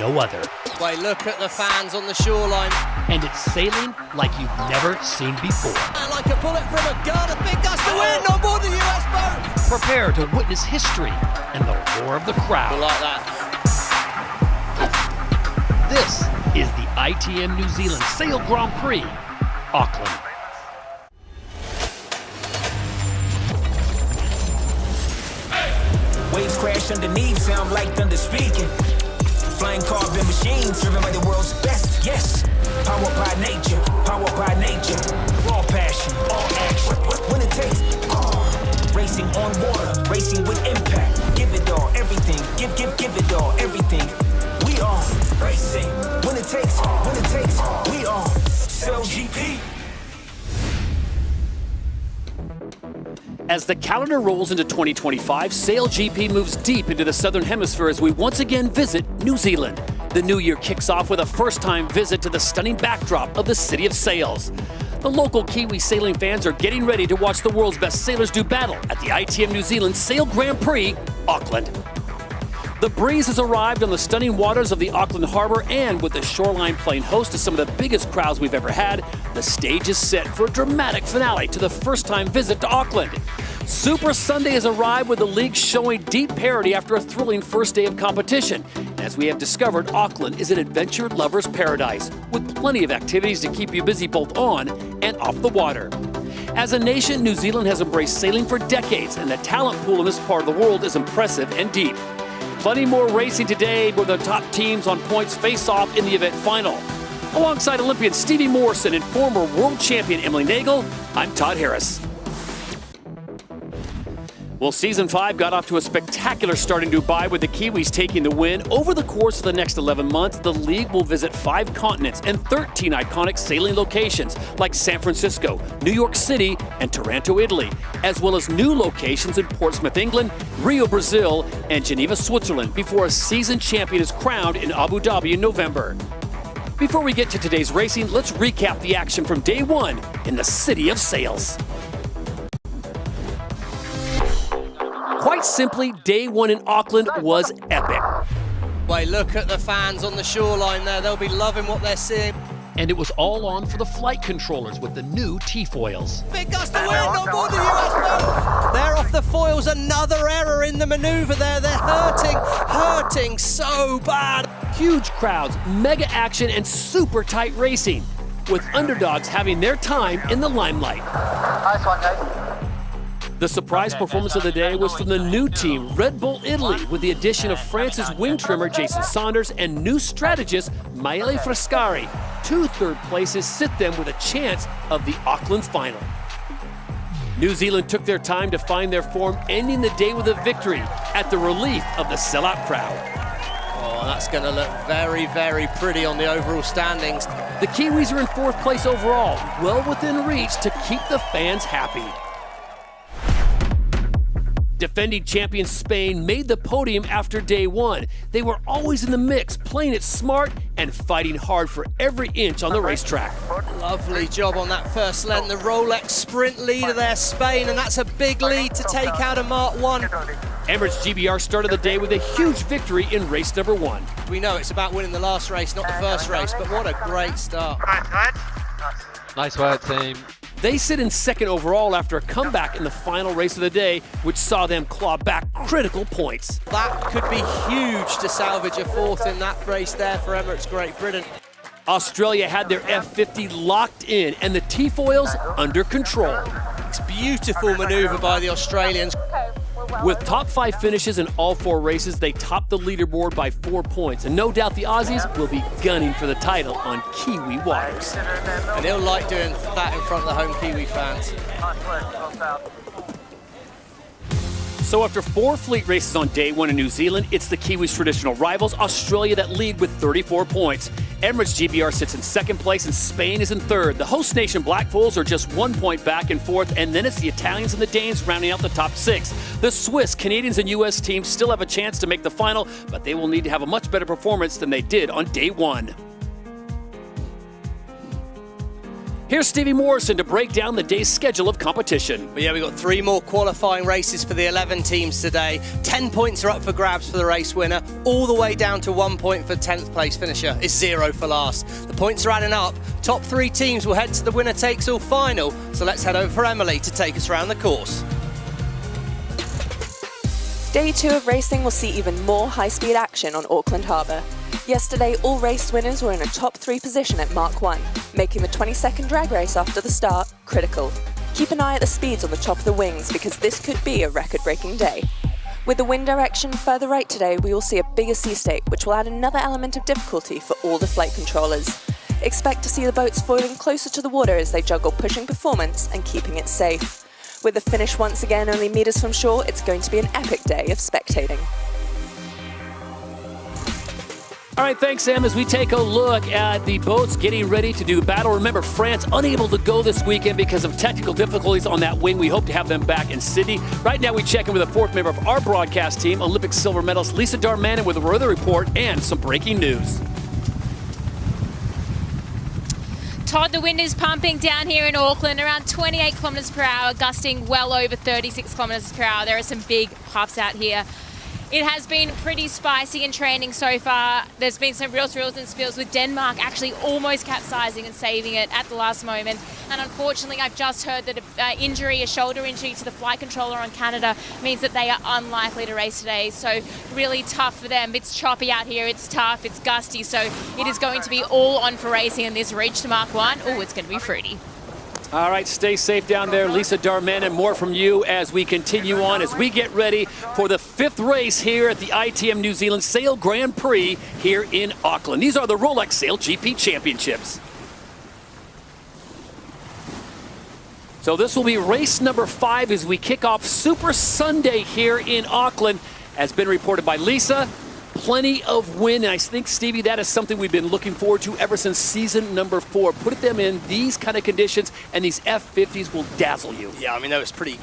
no other. Wait, look at the fans on the shoreline. And it's sailing like you've never seen before. And like a bullet from a gun, a big gust of wind on board the US boat. Prepare to witness history and the roar of the crowd. Like that. This is the ITM New Zealand Sail Grand Prix, Auckland. Waves crash underneath, sound like thunder speaking. Flying carbon machines, driven by the world's best, yes. Powered by nature, raw passion, all action. When it takes, racing on water, racing with impact. Give it all, everything, give it all, everything. We are racing. When it takes, we are SailGP. As the calendar rolls into 2025, SailGP moves deep into the Southern Hemisphere as we once again visit New Zealand. The new year kicks off with a first-time visit to the stunning backdrop of the City of Sails. The local Kiwi sailing fans are getting ready to watch the world's best sailors do battle at the ITM New Zealand Sail Grand Prix, Auckland. The breeze has arrived on the stunning waters of the Auckland Harbour, and with the shoreline playing host to some of the biggest crowds we've ever had, the stage is set for a dramatic finale to the first-time visit to Auckland. Super Sunday has arrived with the league showing deep parity after a thrilling first day of competition. As we have discovered, Auckland is an adventure lover's paradise with plenty of activities to keep you busy both on and off the water. As a nation, New Zealand has embraced sailing for decades, and the talent pool in this part of the world is impressive and deep. Plenty more racing today where the top teams on points face off in the event final. Alongside Olympian Stevie Morrison and former world champion Emily Nagel, I'm Todd Harris. Well, Season 5 got off to a spectacular start in Dubai with the Kiwis taking the win. Over the course of the next 11 months, the league will visit 5 continents and 13 iconic sailing locations like San Francisco, New York City, and Taranto, Italy, as well as new locations in Portsmouth, England, Rio, Brazil, and Geneva, Switzerland, before a season champion is crowned in Abu Dhabi in November. Before we get to today's racing, let's recap the action from day one in the City of Sails. Quite simply, day one in Auckland was epic. Wait, look at the fans on the shoreline there. They'll be loving what they're seeing. And it was all on for the flight controllers with the new T-foils. Big gust of wind on board the US boat. They're off the foils. Another error in the maneuver there. They're hurting so bad. Huge crowds, mega action, and super tight racing, with underdogs having their time in the limelight. Nice one, guys. The surprise performance of the day was from the new team, Red Bull Italy, with the addition of France's wing trimmer Jason Saunders and new strategist Maele Frascari. 2 third places sit them with a chance of the Auckland final. New Zealand took their time to find their form, ending the day with a victory at the relief of the sellout crowd. Oh, that's going to look very, very pretty on the overall standings. The Kiwis are in 4th place overall, well within reach to keep the fans happy. Defending champion Spain made the podium after day one. They were always in the mix, playing it smart and fighting hard for every inch on the racetrack. Lovely job on that first length. The Rolex sprint leader there, Spain, and that's a big lead to take out of Mark 1. Emirates GBR started the day with a huge victory in race number 1. We know it's about winning the last race, not the first race, but what a great start. Nice work, team. They sit in 2nd overall after a comeback in the final race of the day, which saw them claw back critical points. That could be huge to salvage a 4th in that race there for Emirates Great Britain. Australia had their F50 locked in and the T-foils under control. It's a beautiful maneuver by the Australians. With top 5 finishes in all 4 races, they topped the leaderboard by 4 points. And no doubt the Aussies will be gunning for the title on Kiwi waters. And he'll like doing that in front of the home Kiwi fans. So after 4 fleet races on day one in New Zealand, it's the Kiwis' traditional rivals, Australia, that lead with 34 points. Emirates GBR sits in 2nd place and Spain is in 3rd. The host nation Black Bulls are just 1 point back in 4th, and then it's the Italians and the Danes rounding out the top 6. The Swiss, Canadians, and US teams still have a chance to make the final, but they will need to have a much better performance than they did on day one. Here's Stevie Morrison to break down the day's schedule of competition. But yeah, we've got 3 more qualifying races for the 11 teams today. 10 points are up for grabs for the race winner, all the way down to 1 point for 10th place finisher. It's 0 for last. The points are adding up. Top 3 teams will head to the winner-takes-all final. So let's head over for Emily to take us around the course. Day 2 of racing will see even more high-speed action on Auckland Harbour. Yesterday, all race winners were in a top 3 position at Mark 1, making the 20-second drag race after the start critical. Keep an eye at the speeds on the top of the wings because this could be a record-breaking day. With the wind direction further right today, we will see a bigger sea state, which will add another element of difficulty for all the flight controllers. Expect to see the boats foiling closer to the water as they juggle pushing performance and keeping it safe. With the finish once again only meters from shore, it's going to be an epic day of spectating. All right, thanks, Sam. As we take a look at the boats getting ready to do the battle. Remember, France unable to go this weekend because of technical difficulties on that wing. We hope to have them back in Sydney. Right now, we check in with a 4th member of our broadcast team, Olympic silver medalist Lisa Darmanin, with a weather report and some breaking news. Todd, the wind is pumping down here in Auckland, around 28 kilometres per hour, gusting well over 36 kilometres per hour. There are some big puffs out here. It has been pretty spicy in training so far. There's been some real thrills and spills with Denmark actually almost capsizing and saving it at the last moment. And unfortunately, I've just heard that a shoulder injury to the flight controller on Canada means that they are unlikely to race today. So really tough for them. It's choppy out here, it's tough, it's gusty. So it is going to be all on for racing in this reach to Mark 1. Oh, it's going to be fruity. All right, stay safe down there. Lisa Darmanin, and more from you as we continue on, as we get ready for the 5th race here at the ITM New Zealand Sail Grand Prix here in Auckland. These are the Rolex SailGP Championships. So this will be race number 5 as we kick off Super Sunday here in Auckland. As been reported by Lisa, plenty of wind, and I think, Stevie, that is something we've been looking forward to ever since season number 4. Put them in these kind of conditions, and these F50s will dazzle you. Yeah, I mean, that was pretty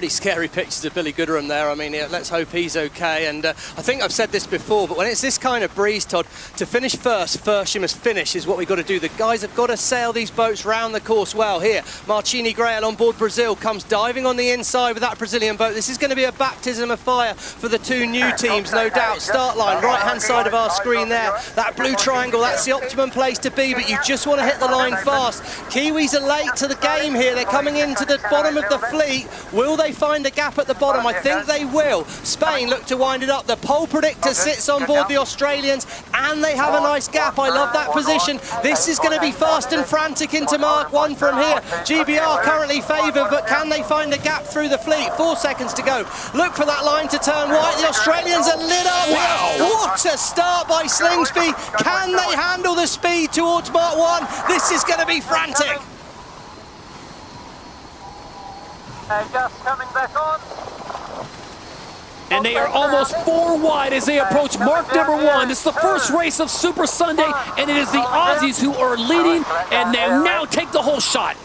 scary pictures of Billy Gooderham there. I mean, let's hope he's okay. And I think I've said this before, but when it's this kind of breeze, Todd, to finish first you must finish is what we've got to do. The guys have got to sail these boats round the course well. Here, Marcini Grail on board Brazil comes diving on the inside with that Brazilian boat. This is going to be a baptism of fire for the 2 new teams, no doubt. Start line, right-hand side of our screen there. That blue triangle, that's the optimum place to be, but you just want to hit the line fast. Kiwis are late to the game here. They're coming into the bottom of the fleet. Will they find a gap at the bottom? I think they will. Spain look to wind it up. The pole predictor sits on board the Australians, and they have a nice gap. I love that position. This is going to be fast and frantic into Mark 1 from here. GBR currently favoured, but can they find a gap through the fleet? 4 seconds to go. Look for that line to turn right. The Australians are lit up. Wow. What a start by Slingsby. Can they handle the speed towards Mark 1? This is going to be frantic. Just coming back on. And they are almost 4 wide as they approach mark number 1. This is the first race of Super Sunday, and it is the Aussies who are leading, and they now take the whole shot.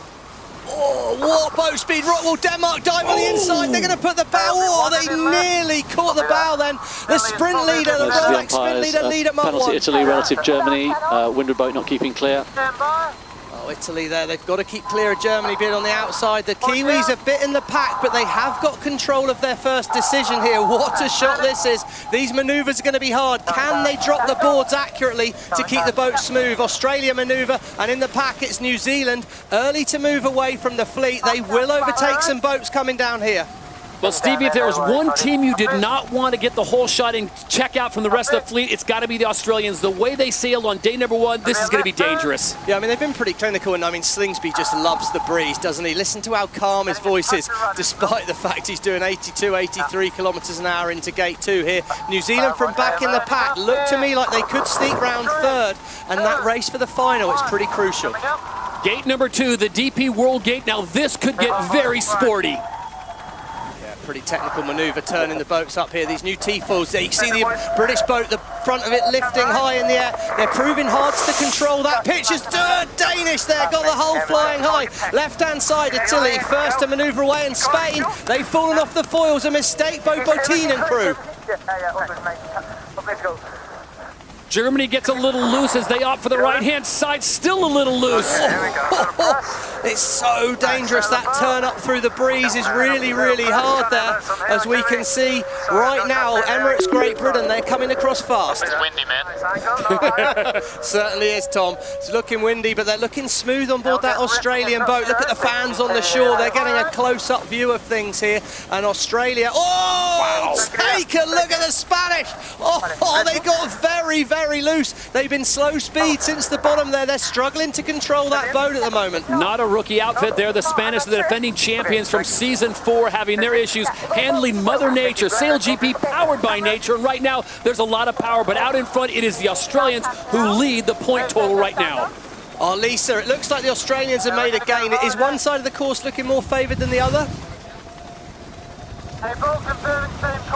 Oh, what boat speed. Will Denmark dive on the inside? They're going to put the bow. Oh, they nearly caught the bow then. The sprint leader, the Rolex sprint leader, lead at Mark 1. Penalty Italy relative Germany. Windward boat not keeping clear. Oh, Italy there, they've got to keep clear of Germany being on the outside. The Kiwis a bit in the pack, but they have got control of their first decision here. What a shot this is. These manoeuvres are going to be hard. Can they drop the boards accurately to keep the boat smooth? Australia manoeuvre, and in the pack it's New Zealand. Early to move away from the fleet. They will overtake some boats coming down here. Well, Stevie, if there was one team you did not want to get the whole shot and check out from the rest of the fleet, it's got to be the Australians. The way they sailed on day number 1, this is going to be dangerous. Yeah, I mean, they've been pretty clinical, and I mean, Slingsby just loves the breeze, doesn't he? Listen to how calm his voice is, despite the fact he's doing 82, 83 kilometres an hour into gate 2 here. New Zealand from back in the pack look to me like they could sneak round 3rd, and that race for the final is pretty crucial. Gate number 2, the DP World Gate. Now this could get very sporty. Pretty technical manoeuvre, turning the boats up here. These new T-foils there, you see the British boat, the front of it lifting high in the air. They're proving hard to control that pitch. Is Danish there, got the hull flying high. Left-hand side, Italy, first to manoeuvre away, and Spain, they've fallen off the foils. A mistake by Botin and crew. Germany gets a little loose as they opt for the right-hand side, still a little loose. It's so dangerous. That turn up through the breeze is really, really hard there. As we can see right now, Emirates Great Britain, they're coming across fast. It's windy, man. Certainly is, Tom. It's looking windy, but they're looking smooth on board that Australian boat. Look at the fans on the shore. They're getting a close-up view of things here. And Australia, take a look at the Spanish. They got very, very loose. They've been slow speed since the bottom there. They're struggling to control that boat at the moment. Not a rookie outfit there. The Spanish, the defending champions from season 4, having their issues handling Mother Nature. SailGP powered by nature. And right now, there's a lot of power, but out in front, it is the Australians who lead the point total right now. Oh, Lisa, it looks like the Australians have made a gain. Is one side of the course looking more favoured than the other?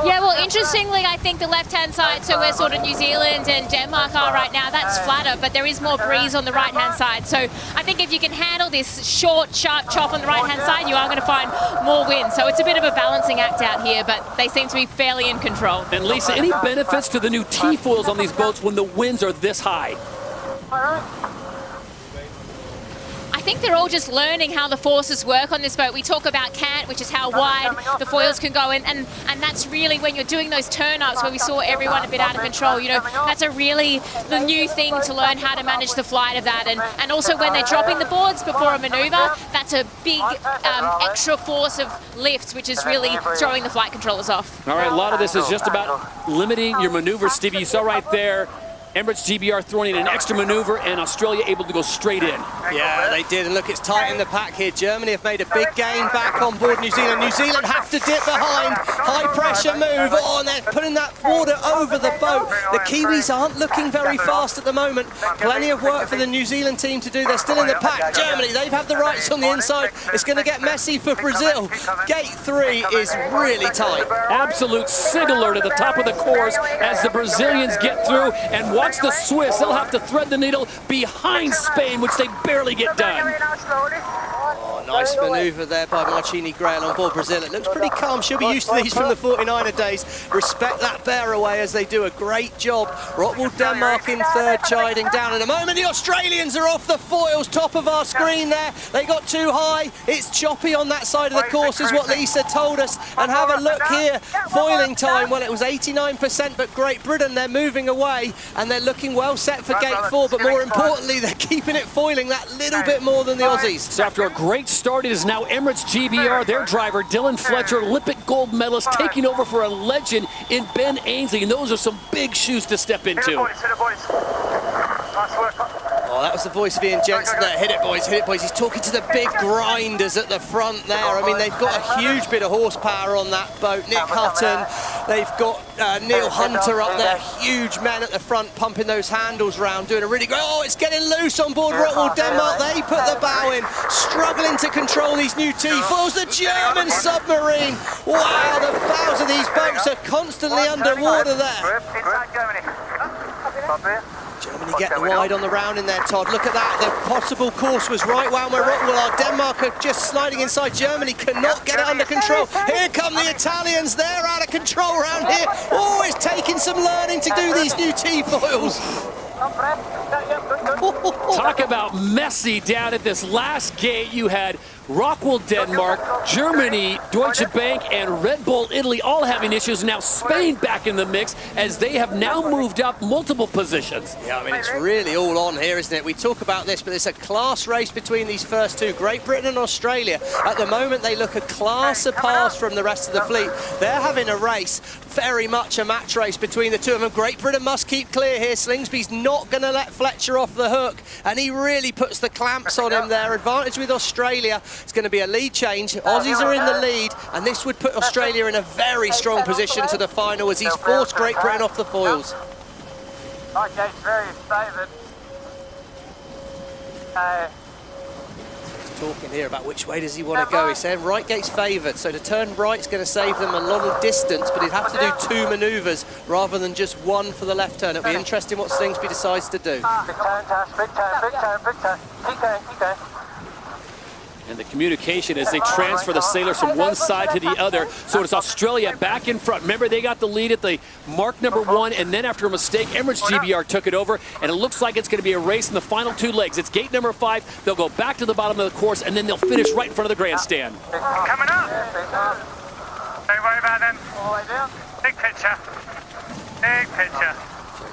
Yeah, well, interestingly, I think the left-hand side, so where sort of New Zealand and Denmark are right now, that's flatter, but there is more breeze on the right-hand side. So I think if you can handle this short, sharp chop on the right-hand side, you are going to find more wind. So it's a bit of a balancing act out here, but they seem to be fairly in control. And Lisa, any benefits to the new T-foils on these boats when the winds are this high? I think they're all just learning how the forces work on this boat. We talk about cant, which is how wide the foils can go, and that's really when you're doing those turn-ups where we saw everyone a bit out of control. You know, that's the new thing to learn how to manage the flight of that, and also when they're dropping the boards before a manoeuvre, that's a big extra force of lift, which is really throwing the flight controllers off. All right, a lot of this is just about limiting your maneuver, Stevie. You saw right there, Emirates GBR throwing in an extra maneuver and Australia able to go straight in. Yeah, they did, and look, it's tight in the pack here. Germany have made a big gain back on board New Zealand. New Zealand have to dip behind. High pressure move. And they're putting that water over the boat. The Kiwis aren't looking very fast at the moment. Plenty of work for the New Zealand team to do. They're still in the pack. Germany, they've had the rights on the inside. It's going to get messy for Brazil. Gate 3 is really tight. Absolute signaler to the top of the course as the Brazilians get through, and watch the Swiss. They'll have to thread the needle behind Spain, which they barely get done. Oh, nice manoeuvre there by Marcini Grail on board Brazil. It looks pretty calm. She'll be used to these from the 49er days. Respect that bear away as they do a great job. Rockwool Denmark in third, chiding down. In a moment, the Australians are off the foils, top of our screen there. They got too high. It's choppy on that side of the course is what Lisa told us. And have a look here. Foiling time, well, it was 89%, but Great Britain, they're moving away and they're looking well set for gate 4, but more importantly, they're keeping it foiling that little bit more than the Aussies. So after a great start, it is now Emirates GBR, their driver, Dylan Fletcher, Olympic gold medalist, taking over for a legend in Ben Ainsley, and those are some big shoes to step into. Oh, that was the voice of Ian Jensen there. Hit it, boys, hit it, boys. He's talking to the big grinders at the front there. I mean, they've got a huge bit of horsepower on that boat. Nick Hutton, they've got Neil Hunter up there. Huge men at the front pumping those handles round, doing a really great... Oh, it's getting loose on board Rockwool Denmark. They put the bow in, struggling to control these new T-foils. The German submarine. Wow, the bows of these boats are constantly underwater there. Germany get the wide on the round in there, Todd. Look at that. The possible course was right round where Rockwool are. Denmark are just sliding inside. Germany cannot get it under control. Here come the Italians. They're out of control around here. Oh, it's taking some learning to do these new T-foils. Talk about messy down at this last gate. You had Rockwool Denmark, Germany, Deutsche Bank, and Red Bull Italy all having issues. Now Spain back in the mix as they have now moved up multiple positions. Yeah, I mean, it's really all on here, isn't it? We talk about this, but it's a class race between these first two, Great Britain and Australia. At the moment, they look a class apart from the rest of the fleet. They're having a race, very much a match race between the two of them. Great Britain must keep clear here. Slingsby's not going to let Fletcher off the hook, and he really puts the clamps on him there. Advantage with Australia. It's going to be a lead change. Aussies are in the lead, and this would put Australia in a very strong position to the final as he's forced Great Britain off the foils. Okay, it's very favoured. He's talking here about which way does he want to go. He's saying right gate's favoured, so to turn right's going to save them a lot of distance, but he'd have to do two manoeuvres rather than just one for the left turn. It'll be interesting what Slingsby decides to do. Big turn, Tash, big turn, big turn, big turn. Keep going, keep going. And the communication as they transfer the sailors from one side to the other. So it's Australia back in front. Remember, they got the lead at the mark number 1, and then after a mistake, Emirates GBR took it over, and it looks like it's going to be a race in the final 2 legs. It's gate number 5. They'll go back to the bottom of the course, and then they'll finish right in front of the grandstand. Coming up. Don't worry about them. Big picture. Big picture.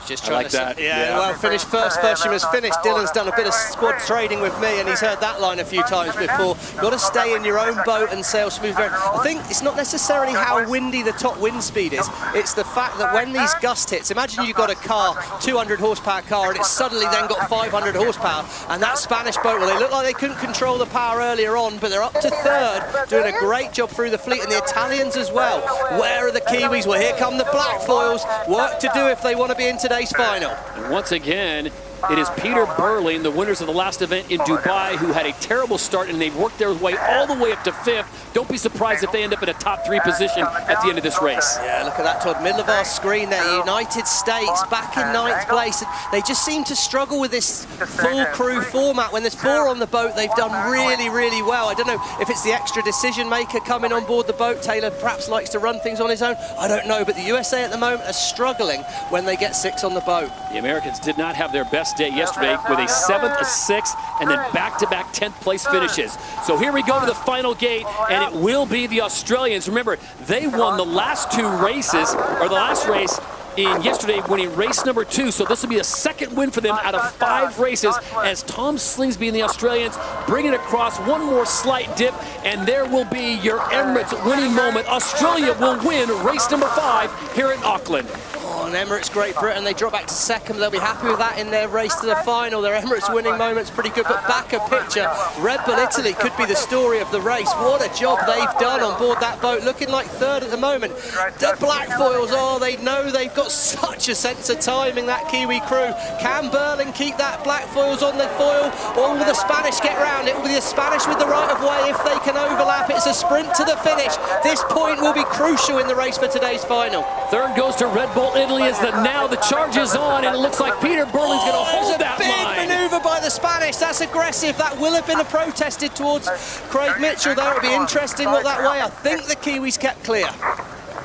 Just I trying like to that. Yeah, well, finished first. First you must finish. Dylan's done a bit of squad trading with me, and he's heard that line a few times before. You've got to stay in your own boat and sail smooth. I think it's not necessarily how windy the top wind speed is. It's the fact that when these gust hits, imagine you've got a car, 200 horsepower car, and it's suddenly then got 500 horsepower. And that Spanish boat, well, they look like they couldn't control the power earlier on, but they're up to 3rd, doing a great job through the fleet, and the Italians as well. Where are the Kiwis? Well, here come the black foils. Work to do if they want to be in today's final. And once again, it is Peter Burling, the winners of the last event in Dubai, who had a terrible start, and they've worked their way all the way up to 5th. Don't be surprised if they end up in a top 3 position at the end of this race. Yeah, look at that, Todd. Middle of our screen there. United States back in 9th place. They just seem to struggle with this full crew format. When there's 4 on the boat, they've done really, really well. I don't know if it's the extra decision maker coming on board the boat. Taylor perhaps likes to run things on his own. I don't know, but the USA at the moment are struggling when they get 6 on the boat. The Americans did not have their best day yesterday with a 7th, a 6th, and then back-to-back 10th place finishes. So here we go to the final gate, and it will be the Australians. Remember, they won the last 2 races, or the last race in yesterday, winning race number 2. So this will be a 2nd win for them out of 5 races, as Tom Slingsby and the Australians bring it across. One more slight dip, and there will be your Emirates winning moment. Australia will win race number 5 here in Auckland. Oh, and Emirates Great Britain, they drop back to 2nd. They'll be happy with that in their race to the final. Their Emirates winning moment's pretty good, but back a picture. Red Bull Italy could be the story of the race. What a job they've done on board that boat, looking like 3rd at the moment. The black foils, oh, they know they've got such a sense of timing, that Kiwi crew. Can Burling keep that black foils on the foil, or will the Spanish get round? It will be the Spanish with the right of way if they can overlap. It's a sprint to the finish. This point will be crucial in the race for today's final. 3rd goes to Red Bull Italy as now the charge is on, and it looks like Peter Burling's going to hold that line. Big manoeuvre by the Spanish. That's aggressive. That will have been protested towards Craig Mitchell, though. It'll be interesting what that way. I think the Kiwis kept clear.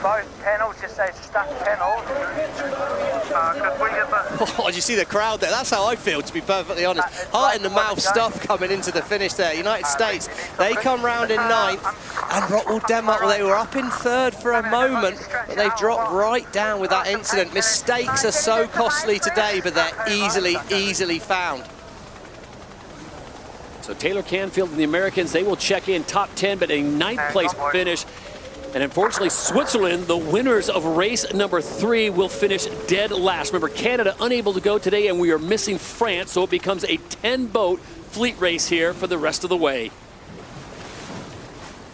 Both kennels, just say stuck kennels. Oh, did you see the crowd there? That's how I feel, to be perfectly honest. Heart in the mouth stuff coming into the finish there. United States, they come round in 9th. And Rockwool Denmark, well, they were up in 3rd for a moment, but they've dropped right down with that incident. Mistakes are so costly today, but they're easily found. So Taylor Canfield and the Americans, they will check in top 10, but a 9th place finish. And unfortunately, Switzerland, the winners of race number 3, will finish dead last. Remember, Canada unable to go today, and we are missing France, so it becomes a 10-boat fleet race here for the rest of the way.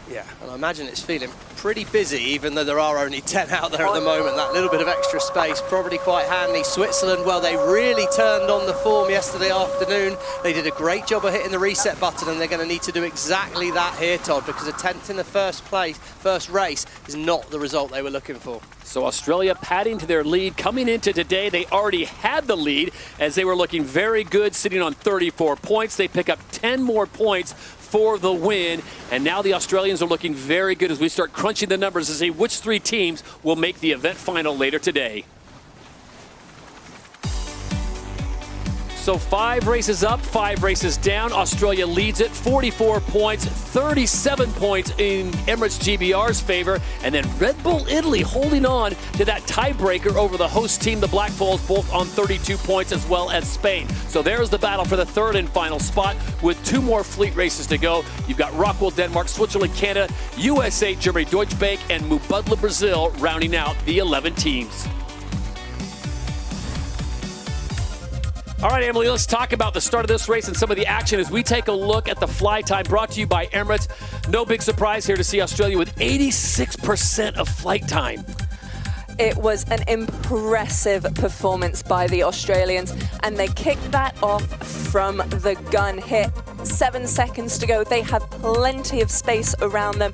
Yeah, and I imagine it's feeling pretty busy, even though there are only 10 out there at the moment. That little bit of extra space, probably quite handy. Switzerland, well, they really turned on the form yesterday afternoon. They did a great job of hitting the reset button, and they're going to need to do exactly that here, Todd, because a 10th in the first race is not the result they were looking for. So Australia padding to their lead. Coming into today, they already had the lead as they were looking very good, sitting on 34 points. They pick up 10 more points for the win, and now the Australians are looking very good as we start crunching the numbers to see which 3 teams will make the event final later today. So 5 races up, 5 races down. Australia leads it, 44 points, 37 points in Emirates GBR's favor, and then Red Bull Italy holding on to that tiebreaker over the host team, the Black Foals, both on 32 points, as well as Spain. So there's the battle for the 3rd and final spot with 2 more fleet races to go. You've got Rockwool Denmark, Switzerland, Canada, USA, Germany, Deutsche Bank, and Mubadala Brazil rounding out the 11 teams. All right, Emily, let's talk about the start of this race and some of the action as we take a look at the fly time brought to you by Emirates. No big surprise here to see Australia with 86% of flight time. It was an impressive performance by the Australians, and they kicked that off from the gun hit. 7 seconds to go. They have plenty of space around them.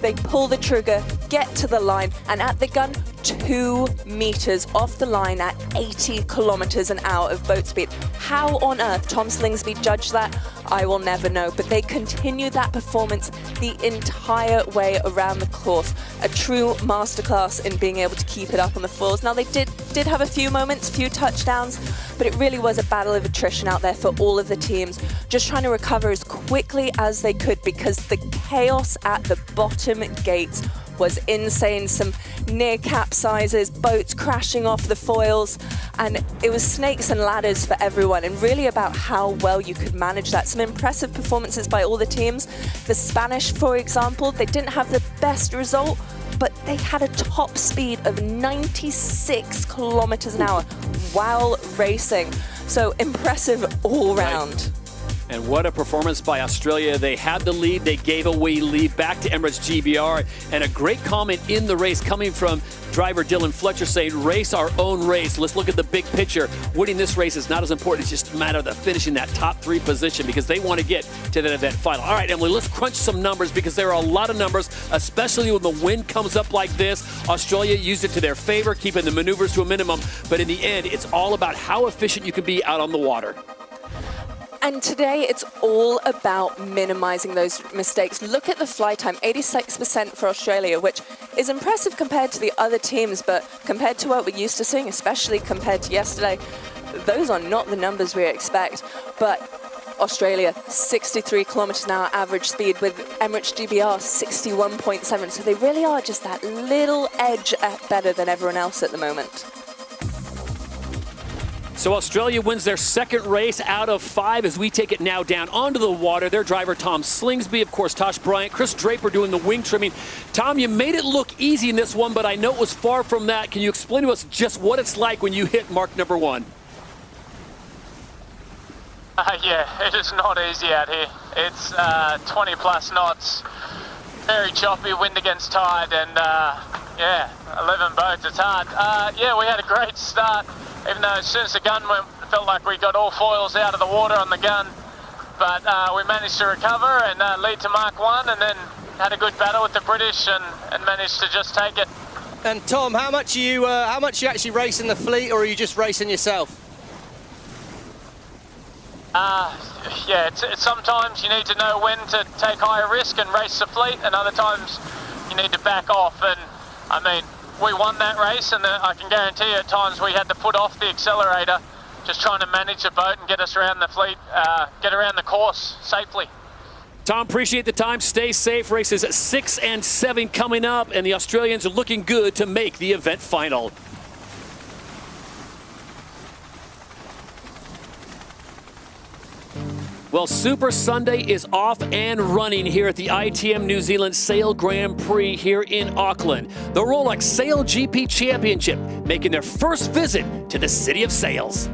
They pull the trigger, get to the line, and at the gun, 2 meters off the line at 80 kilometers an hour of boat speed. How on earth Tom Slingsby judged that, I will never know, but they continued that performance the entire way around the course. A true masterclass in being able to keep it up on the foils. Now, they did have a few moments, few touchdowns, but it really was a battle of attrition out there for all of the teams, just trying to recover as quickly as they could because the chaos at the bottom gates was insane. Some near capsizes, boats crashing off the foils, and it was snakes and ladders for everyone, and really about how well you could manage that. Some impressive performances by all the teams. The Spanish, for example, they didn't have the best result, but they had a top speed of 96 kilometers an hour while racing. So impressive all round. Right. And what a performance by Australia. They had the lead, they gave away lead back to Emirates GBR, and a great comment in the race coming from driver Dylan Fletcher saying, race our own race. Let's look at the big picture. Winning this race is not as important. It's just a matter of finishing that top 3 position because they want to get to that event final. All right, Emily, let's crunch some numbers because there are a lot of numbers, especially when the wind comes up like this. Australia used it to their favor, keeping the maneuvers to a minimum, but in the end, it's all about how efficient you can be out on the water. And today, it's all about minimizing those mistakes. Look at the fly time, 86% for Australia, which is impressive compared to the other teams, but compared to what we're used to seeing, especially compared to yesterday, those are not the numbers we expect. But Australia, 63 kilometers an hour average speed with Emirates GBR 61.7. So they really are just that little edge better than everyone else at the moment. So Australia wins their second race out of 5 as we take it now down onto the water. Their driver, Tom Slingsby, of course, Tosh Bryant, Chris Draper doing the wing trimming. Tom, you made it look easy in this one, but I know it was far from that. Can you explain to us just what it's like when you hit mark number 1? Yeah, it is not easy out here. It's 20 plus knots, very choppy, wind against tide, and yeah, 11 boats, it's hard. Yeah, we had a great start. Even though as soon as the gun went, it felt like we got all foils out of the water on the gun. But we managed to recover and lead to Mark 1 and then had a good battle with the British and managed to just take it. And Tom, how much you actually race in the fleet, or are you just racing yourself? Yeah, it's sometimes you need to know when to take higher risk and race the fleet, and other times you need to back off. And I mean, we won that race, and I can guarantee you at times we had to put off the accelerator, just trying to manage the boat and get us around the fleet, get around the course safely. Tom, appreciate the time. Stay safe. Races 6 and 7 coming up, and the Australians are looking good to make the event final. Well, Super Sunday is off and running here at the ITM New Zealand Sail Grand Prix here in Auckland. The Rolex SailGP Championship making their first visit to the City of Sails.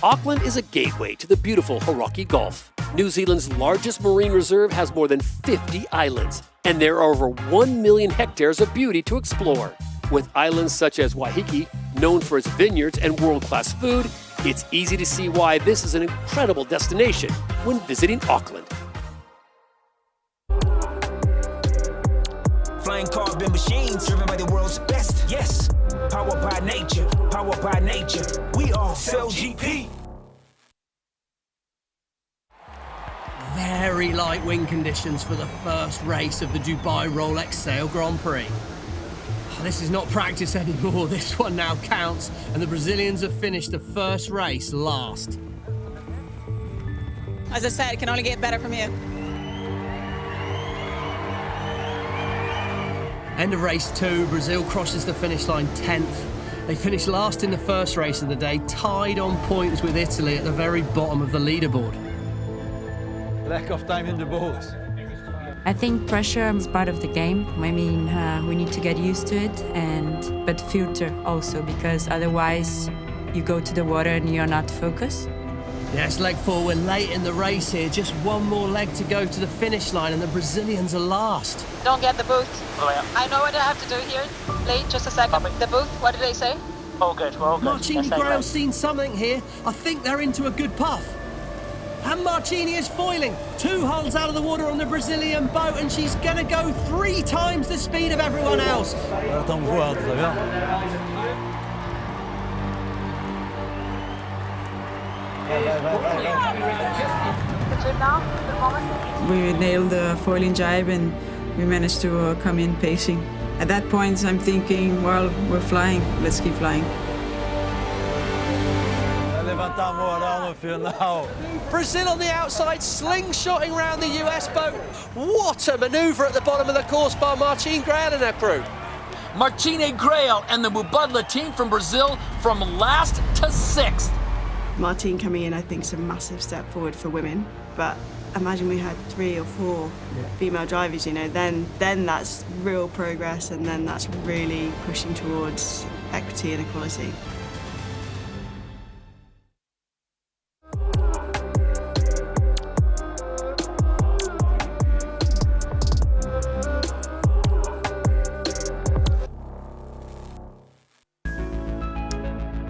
Auckland is a gateway to the beautiful Hauraki Gulf. New Zealand's largest marine reserve has more than 50 islands, and there are over 1 million hectares of beauty to explore. With islands such as Waiheke, known for its vineyards and world-class food, it's easy to see why this is an incredible destination when visiting Auckland. Flying carbon machines driven by the world's best. Yes, powered by nature, powered by nature. We are SailGP. Very light wind conditions for the first race of the Dubai Rolex Sail Grand Prix. This is not practice anymore, this one now counts, and the Brazilians have finished the first race last. As I said, it can only get better from here. End of race 2, Brazil crosses the finish line 10th. They finished last in the first race of the day, tied on points with Italy at the very bottom of the leaderboard. Lack of time in the boat. I think pressure is part of the game. I mean, we need to get used to it, but filter also, because otherwise you go to the water and you're not focused. Yes, leg 4, we're late in the race here. Just one more leg to go to the finish line, and the Brazilians are last. Don't get the booth. Oh, yeah. I know what I have to do here. Late, just a second. The booth, what did they say? All good, we're all good. Marcini Grail's seen something here. I think they're into a good puff. And Martini is foiling. 2 holes out of the water on the Brazilian boat, and she's going to go 3 times the speed of everyone else. We nailed the foiling jibe and we managed to come in pacing. At that point, I'm thinking, well, we're flying. Let's keep flying. Brazil on the outside, slingshotting around the US boat. What a manoeuvre at the bottom of the course by Martine Grael and her crew. Martine Grael and the Mubadala team from Brazil from last to 6th. Martine coming in, I think, is a massive step forward for women. But imagine we had 3 or 4 female drivers, you know, then that's real progress, and then that's really pushing towards equity and equality.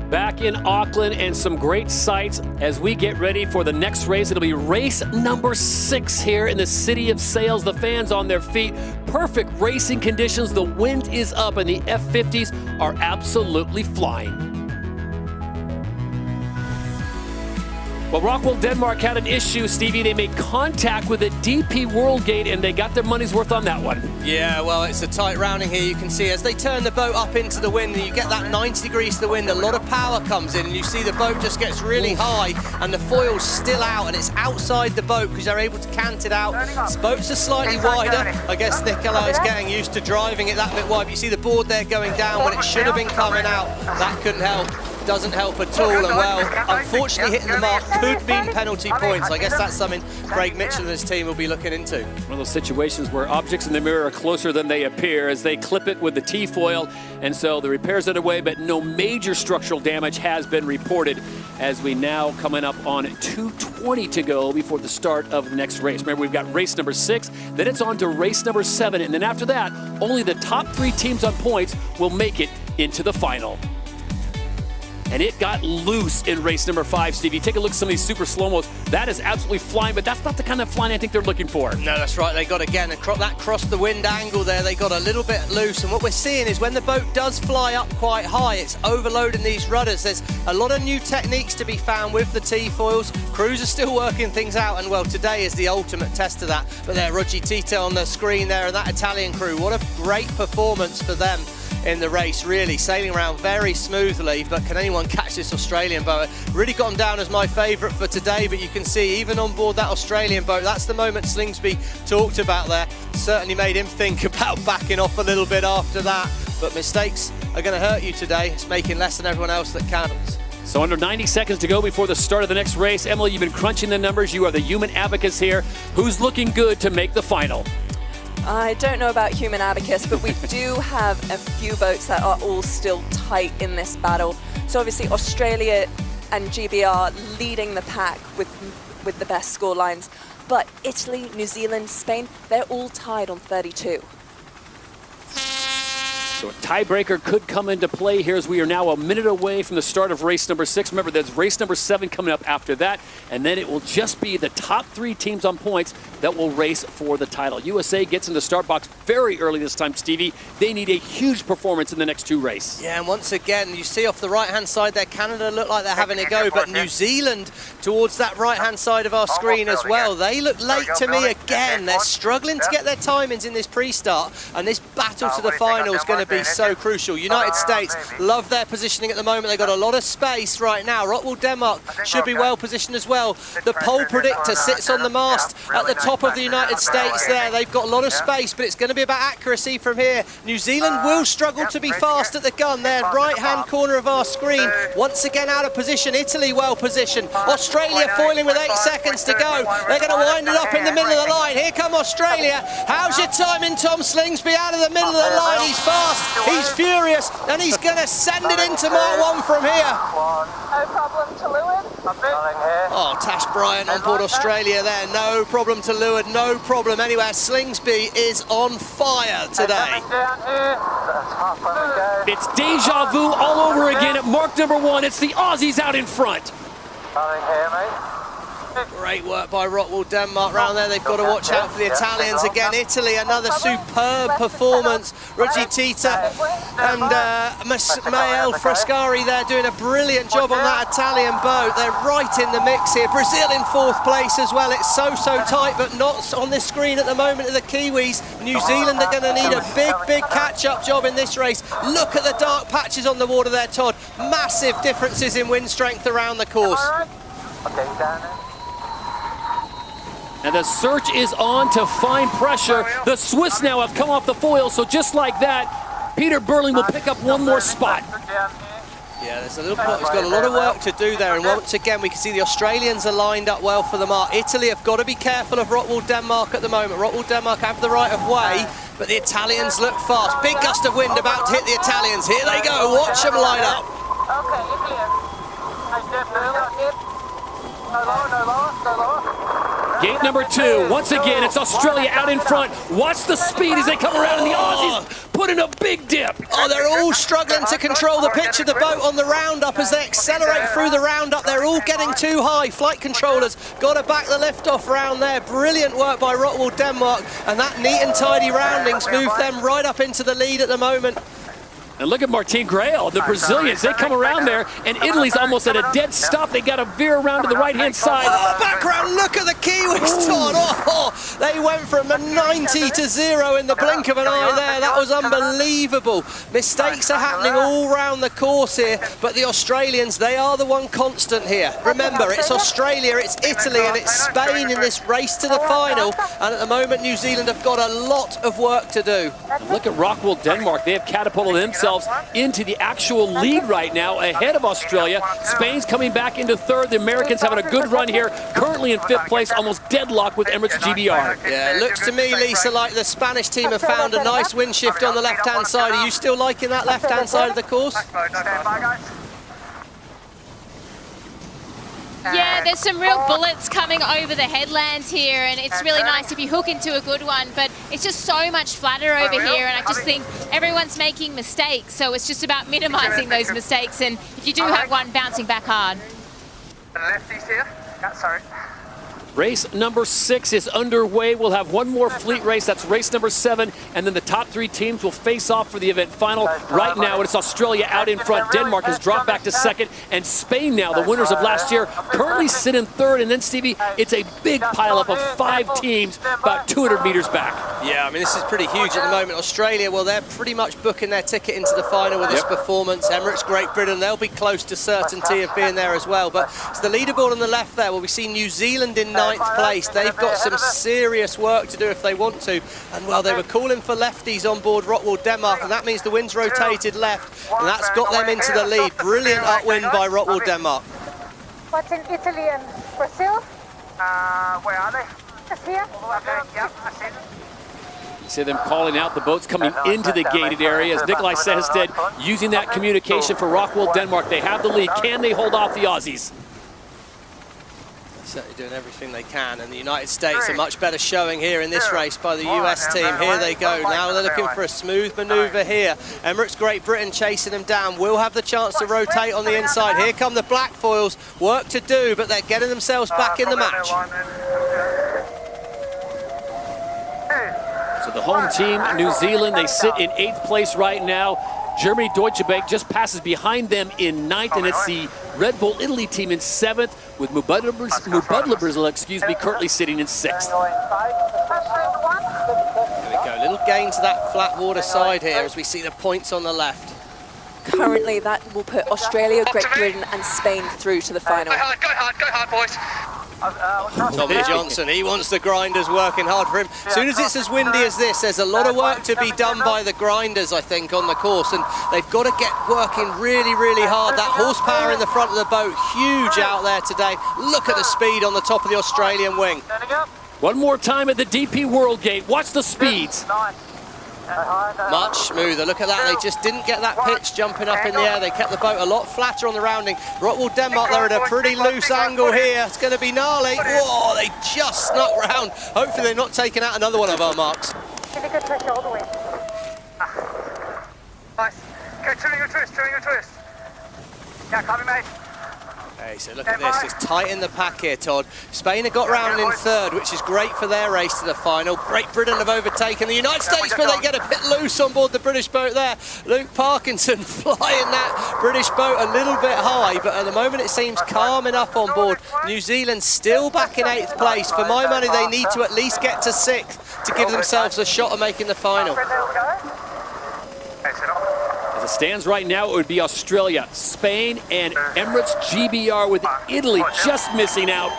Back in Auckland, and some great sights as we get ready for the next race. It'll be race number 6 here in the City of Sails. The fans on their feet. Perfect racing conditions. The wind is up and the F50s are absolutely flying. Well, Rockwell, Denmark had an issue, Stevie. They made contact with the DP World Gate, and they got their money's worth on that one. Yeah, well, it's a tight rounding here. You can see as they turn the boat up into the wind, and you get that 90 degrees to the wind, a lot of power comes in, and you see the boat just gets really high, and the foil's still out, and it's outside the boat because they're able to cant it out. Boats are slightly wider. I guess Nicola is getting used to driving it that bit wide. But you see the board there going down when it should have been coming out. That couldn't help. Doesn't help at all, and well, unfortunately hitting the mark could mean penalty points. I guess that's something Craig Mitchell and his team will be looking into. One of those situations where objects in the mirror are closer than they appear as they clip it with the T-foil, and so the repairs are underway, but no major structural damage has been reported as we now coming up on 2:20 to go before the start of the next race. Remember, we've got race number 6, then it's on to race number 7, and then after that, only the top 3 teams on points will make it into the final. And it got loose in race number 5, Stevie. Take a look at some of these super slow-mos. That is absolutely flying, but that's not the kind of flying I think they're looking for. No, that's right. They got, again, that cross the wind angle there. They got a little bit loose. And what we're seeing is when the boat does fly up quite high, it's overloading these rudders. There's a lot of new techniques to be found with the T-foils. Crews are still working things out. And, well, today is the ultimate test of that. But there, Roggi Tito on the screen there and that Italian crew. What a great performance for them in the race, really sailing around very smoothly. But can anyone catch this Australian boat? Really got them down as my favourite for today, but you can see even on board that Australian boat, that's the moment Slingsby talked about there. Certainly made him think about backing off a little bit after that, but mistakes are going to hurt you today. It's making less than everyone else that counts. So under 90 seconds to go before the start of the next race. Emily, you've been crunching the numbers. You are the human abacus here. Who's looking good to make the final? I don't know about human abacus, but we do have a few boats that are all still tight in this battle. So obviously Australia and GBR leading the pack with the best score lines. But Italy, New Zealand, Spain, they're all tied on 32. So a tiebreaker could come into play here as we are now a minute away from the start of race number 6. Remember, there's race number 7 coming up after that, and then it will just be the top 3 teams on points that will race for the title. USA gets in the start box very early this time, Stevie. They need a huge performance in the next 2 races. Yeah, and once again, you see off the right-hand side there, Canada look like they're having a go, but New Zealand towards that right-hand side of our screen as well. They look late to me again. They're struggling to get their timings in this pre-start, and this battle to the final is going to be so crucial. United States love their positioning at the moment. They've got a lot of space right now. Rockwell, Denmark should be well positioned as well. The pole predictor sits on the mast at the top of the United States there. They've got a lot of space, but it's going to be about accuracy from here. New Zealand will struggle to be fast at the gun there. Right-hand corner of our screen. Once again out of position. Italy well positioned. Australia foiling with 8 seconds to go. They're going to wind it up in the middle of the line. Here come Australia. How's your timing, Tom Slingsby? Out of the middle of the line. He's fast. He's furious, and he's going to send it into Mark 1 from here. No problem to Lewin. Oh, Tash Bryant on board Australia there. No problem to Lewin, no problem anywhere. Slingsby is on fire today. It's deja vu all over again at mark number 1. It's the Aussies out in front. Great work by Rockwool Denmark round there. They've got to watch out for the Italians again. Italy, another superb performance. Ruggi Tita and Mael Frascari there doing a brilliant job on that Italian boat. They're right in the mix here. Brazil in 4th place as well. It's so tight, but not on this screen at the moment of the Kiwis. New Zealand are going to need a big catch-up job in this race. Look at the dark patches on the water there, Todd. Massive differences in wind strength around the course. And the search is on to find pressure. The Swiss now have come off the foil, so just like that, Peter Burling will pick up one more spot. Yeah, he's got a lot of work to do there, and once again we can see the Australians are lined up well for the mark. Italy have got to be careful of Rockwool Denmark at the moment. Rockwool Denmark have the right of way, but the Italians look fast. Big gust of wind about to hit the Italians. Here they go, watch them line up. Okay, you're clear. No lower, no lower, no lower. Gate number 2, once again, it's Australia out in front. Watch the speed as they come around, and the Aussies put in a big dip. Oh, they're all struggling to control the pitch of the boat on the roundup as they accelerate through the roundup. They're all getting too high. Flight controllers got to back the lift off round there. Brilliant work by Rockwool Denmark, and that neat and tidy roundings move them right up into the lead at the moment. And look at Martin Grael, the Brazilians, they come around there, and Italy's almost at a dead stop. They got to veer around to the right-hand side. Oh, background, look at the Kiwis, Todd. Oh, they went from a 90 to 0 in the blink of an eye there. That was unbelievable. Mistakes are happening all around the course here, but the Australians, they are the one constant here. Remember, it's Australia, it's Italy, and it's Spain in this race to the final, and at the moment, New Zealand have got a lot of work to do. Look at Rockwool Denmark. They have catapulted themselves into the actual lead right now, ahead of Australia. Spain's coming back into 3rd. The Americans having a good run here, currently in 5th place, almost deadlocked with Emirates GBR. Yeah, it looks to me, Lisa, like the Spanish team have found a nice wind shift on the left-hand side. Are you still liking that left-hand side of the course? Yeah, there's some real bullets coming over the headlands here, and it's really nice if you hook into a good one, but it's just so much flatter over here, and I just think everyone's making mistakes, so it's just about minimizing those mistakes, and if you do have one, bouncing back hard. Lefties here. Yeah, sorry. Race number 6 is underway. We'll have one more fleet race. That's race number 7. And then the top 3 teams will face off for the event final. Right now, it's Australia out in front. Denmark has dropped back to 2nd. And Spain now, the winners of last year, currently sit in 3rd. And then, Stevie, it's a big pileup of 5 teams about 200 meters back. Yeah, I mean, this is pretty huge at the moment. Australia, well, they're pretty much booking their ticket into the final with this performance. Emirates, Great Britain, they'll be close to certainty of being there as well. But it's the leaderboard on the left there. Well, we see New Zealand in 9th place. They've got some serious work to do if they want to. And, well, they were calling for lefties on board Rockwool Denmark, and that means the wind's rotated left, and that's got them into the lead. Brilliant upwind by Rockwool Denmark. What's in Italy and Brazil? Where are they? Just here. Okay, yep, I see them. You see them calling out the boats coming into the gated area. As Nikolai Sehested using that communication for Rockwool Denmark. They have the lead. Can they hold off the Aussies? Certainly doing everything they can, and the United States a much better showing here in this race by the US team. Here they go. Now they're looking for a smooth manoeuvre here. Emirates Great Britain chasing them down. Will have the chance to rotate on the inside. Here come the black foils. Work to do, but they're getting themselves back in the match. So the home team, New Zealand, they sit in 8th place right now. Germany Deutsche Bank just passes behind them in 9th, and it's the Red Bull Italy team in 7th, with Mubadala Brazil, currently sitting in 6th. There we go, little gain to that flat water side here as we see the points on the left. Currently, that will put Australia, Great Britain and Spain through to the final. Go hard, boys. Tommy Johnson, he wants the grinders working hard for him. As soon as it's as windy as this, there's a lot of work to be done by the grinders, I think, on the course, and they've got to get working really, really hard. That horsepower in the front of the boat, huge out there today. Look at the speed on the top of the Australian wing. One more time at the DP World Gate. Watch the speeds. Much smoother. Look at that. They just didn't get that pitch jumping up in the air. They kept the boat a lot flatter on the rounding. Rockwool Denmark, they're at a pretty loose angle here. It's going to be gnarly. Whoa, they just snuck round. Hopefully they're not taking out another one of our marks. Really good pressure all the way. Nice. Okay, turning your twist. Yeah, copy, mate. Hey, so look at this, it's tight in the pack here, Todd. Spain have got round in third, which is great for their race to the final. Great Britain have overtaken the United States, but they get a bit loose on board the British boat there. Luke Parkinson flying that British boat a little bit high, but at the moment it seems calm enough on board. New Zealand still back in 8th place. For my money, they need to at least get to 6th to give themselves a shot of making the final. As it stands right now, it would be Australia, Spain, and Emirates GBR, with Italy just missing out.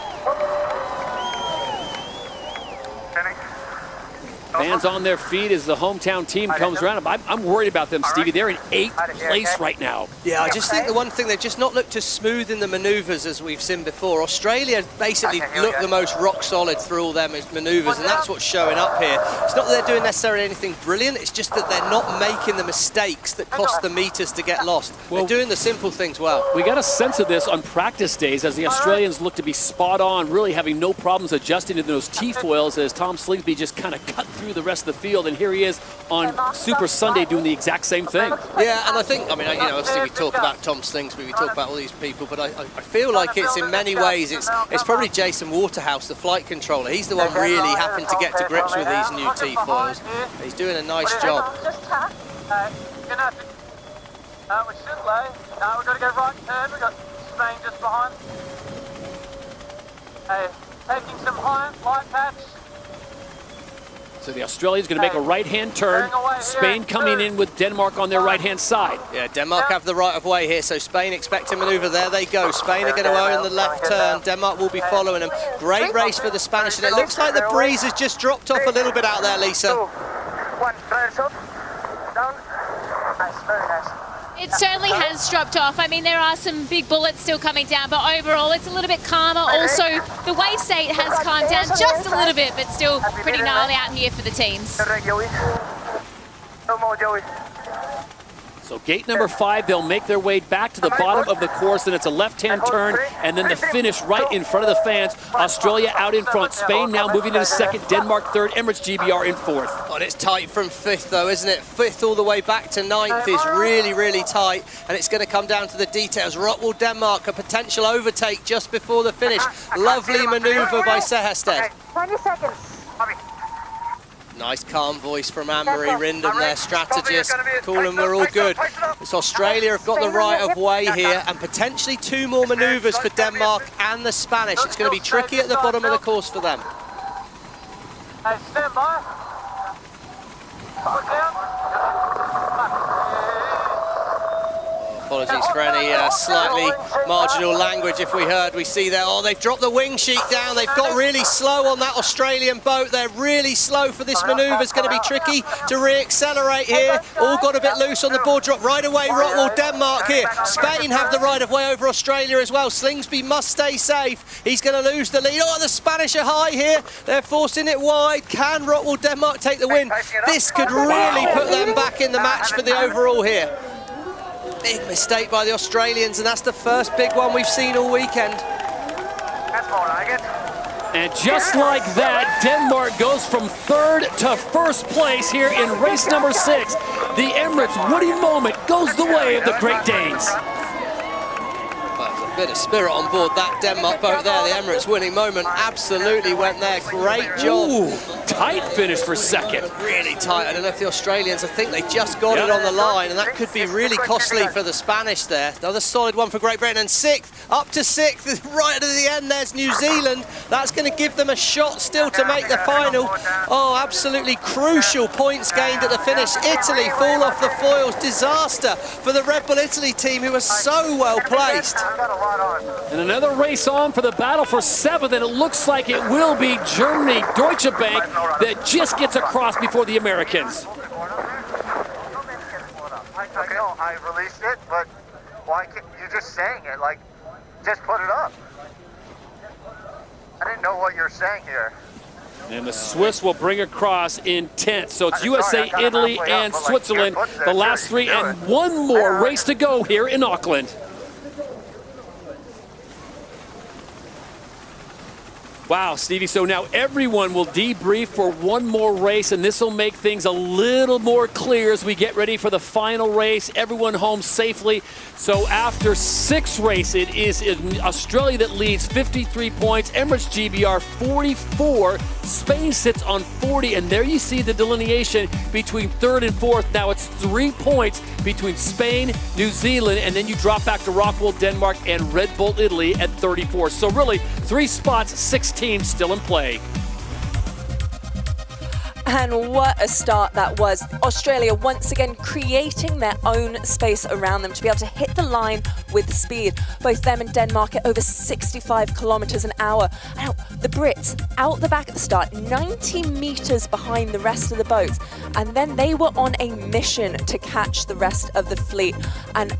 Fans on their feet as the hometown team comes around. I'm worried about them, Stevie. They're in 8th place right now. Yeah, I just think the one thing, they've just not looked as smooth in the manoeuvres as we've seen before. Australia basically look the most rock solid through all their manoeuvres, and that's what's showing up here. It's not that they're doing necessarily anything brilliant, it's just that they're not making the mistakes that cost the meters to get lost. They're doing the simple things well. We got a sense of this on practice days as the Australians look to be spot on, really having no problems adjusting to those T-foils as Tom Slingsby just kind of cut through the rest of the field, and here he is on Super Sunday doing the exact same thing. Yeah, and I think, I mean, you know, obviously we talk about Tom Slingsby, we talk about all these people, but I feel like it's in many ways, it's probably Jason Waterhouse, the flight controller. He's the one really having to get to grips with these new T-foils. He's doing a nice job. We should lay. We've got to go right turn. We've got Spain just behind. Taking some light patch. So the Australians going to make a right-hand turn. Spain coming in with Denmark on their right-hand side. Yeah, Denmark have the right of way here, so Spain expect to manoeuvre. There they go. Spain are going to own the left turn. Denmark will be following them. Great race for the Spanish, and it looks like the breeze has just dropped off a little bit out there, Lisa. One, flares up, down. Nice, very nice. It certainly has dropped off. I mean, there are some big bullets still coming down, but overall it's a little bit calmer. Also, the wave state has calmed down just a little bit, but still pretty gnarly out here for the teams. No more, Joey. So gate number 5, they'll make their way back to the bottom of the course, and it's a left-hand turn, and then the finish right in front of the fans. Australia out in front. Spain now moving into 2nd, Denmark 3rd, Emirates GBR in 4th. Oh, it's tight from 5th though, isn't it? 5th all the way back to 9th is really, really tight, and it's going to come down to the details. Rockwell, Denmark, a potential overtake just before the finish. Lovely manoeuvre by Sehested. 20 seconds. Nice calm voice from Anne-Marie Rindham, their strategist, calling we're all good. It's Australia have got the right of way here, and potentially 2 more manoeuvres for Denmark and the Spanish. It's going to be tricky at the bottom of the course for them. Hey, stand by. Put down. Apologies for any slightly marginal language if we see there. Oh, they've dropped the wing sheet down. They've got really slow on that Australian boat. They're really slow for this manoeuvre. It's going to be tricky to re-accelerate here. All got a bit loose on the board drop. Right away, Rockwell, Denmark here. Spain have the right of way over Australia as well. Slingsby must stay safe. He's going to lose the lead. Oh, the Spanish are high here. They're forcing it wide. Can Rockwell, Denmark take the win? This could really put them back in the match for the overall here. Big mistake by the Australians, and that's the first big one we've seen all weekend. That's more like it. And just like that, Denmark goes from 3rd to 1st place here in race number 6. The Emirates Woody moment goes the way of the Great Danes. Well, there's a bit of spirit on board that Denmark boat there. The Emirates winning moment absolutely went there. Great job. Ooh, tight finish for 2nd. Really tight. I don't know if the Australians, I think they just got it on the line, and that could be really costly for the Spanish there. Another solid one for Great Britain, and 6th, up to 6th, right at the end there's New Zealand. That's going to give them a shot still to make the final. Oh, absolutely crucial points gained at the finish. Italy fall off the foils. Disaster for the Red Bull Italy team, who are so well placed. And another race on for the battle for 7th, and it looks like it will be Germany, Deutsche Bank, that just gets across before the Americans. Okay, I released it, but why can't you just saying it? Like, just put it up. I didn't know what you're saying here. And the Swiss will bring across in 10th. So it's USA, Italy, and Switzerland, the last 3, and 1 more race to go here in Auckland. Wow, Stevie, so now everyone will debrief for one more race, and this will make things a little more clear as we get ready for the final race. Everyone home safely. So after 6 races, it is Australia that leads 53 points, Emirates GBR 44, Spain sits on 40, and there you see the delineation between 3rd and 4th. Now it's 3 points between Spain, New Zealand, and then you drop back to Rockwool, Denmark, and Red Bull, Italy at 34. So really, 3 spots, 6 teams still in play. And what a start that was. Australia once again creating their own space around them to be able to hit the line with speed. Both them and Denmark at over 65 kilometers an hour. Now, the Brits out the back at the start, 90 meters behind the rest of the boats. And then they were on a mission to catch the rest of the fleet. And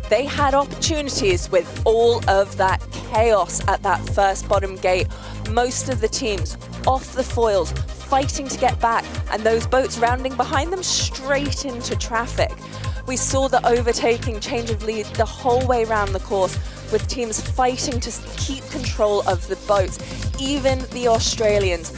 they had opportunities with all of that chaos at that first bottom gate. Most of the teams off the foils, fighting to get back, and those boats rounding behind them straight into traffic. We saw the overtaking change of lead the whole way around the course, with teams fighting to keep control of the boats. Even the Australians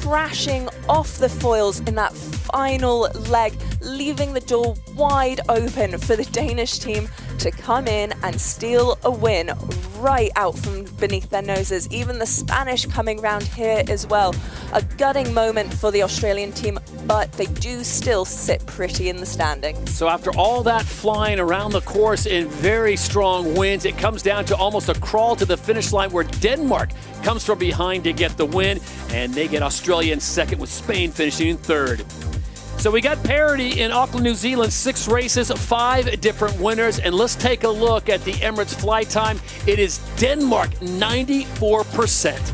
crashing off the foils in that final leg, leaving the door wide open for the Danish team to come in and steal a win right out from beneath their noses. Even the Spanish coming round here as well. A gutting moment for the Australian team, but they do still sit pretty in the standings. So after all that flying around the course in very strong winds, it comes down to almost a crawl to the finish line where Denmark comes from behind to get the win, and they get Australia in second with Spain finishing in 3rd. So we got parity in Auckland, New Zealand, 6 races, 5 different winners. And let's take a look at the Emirates flight time. It is Denmark, 94%.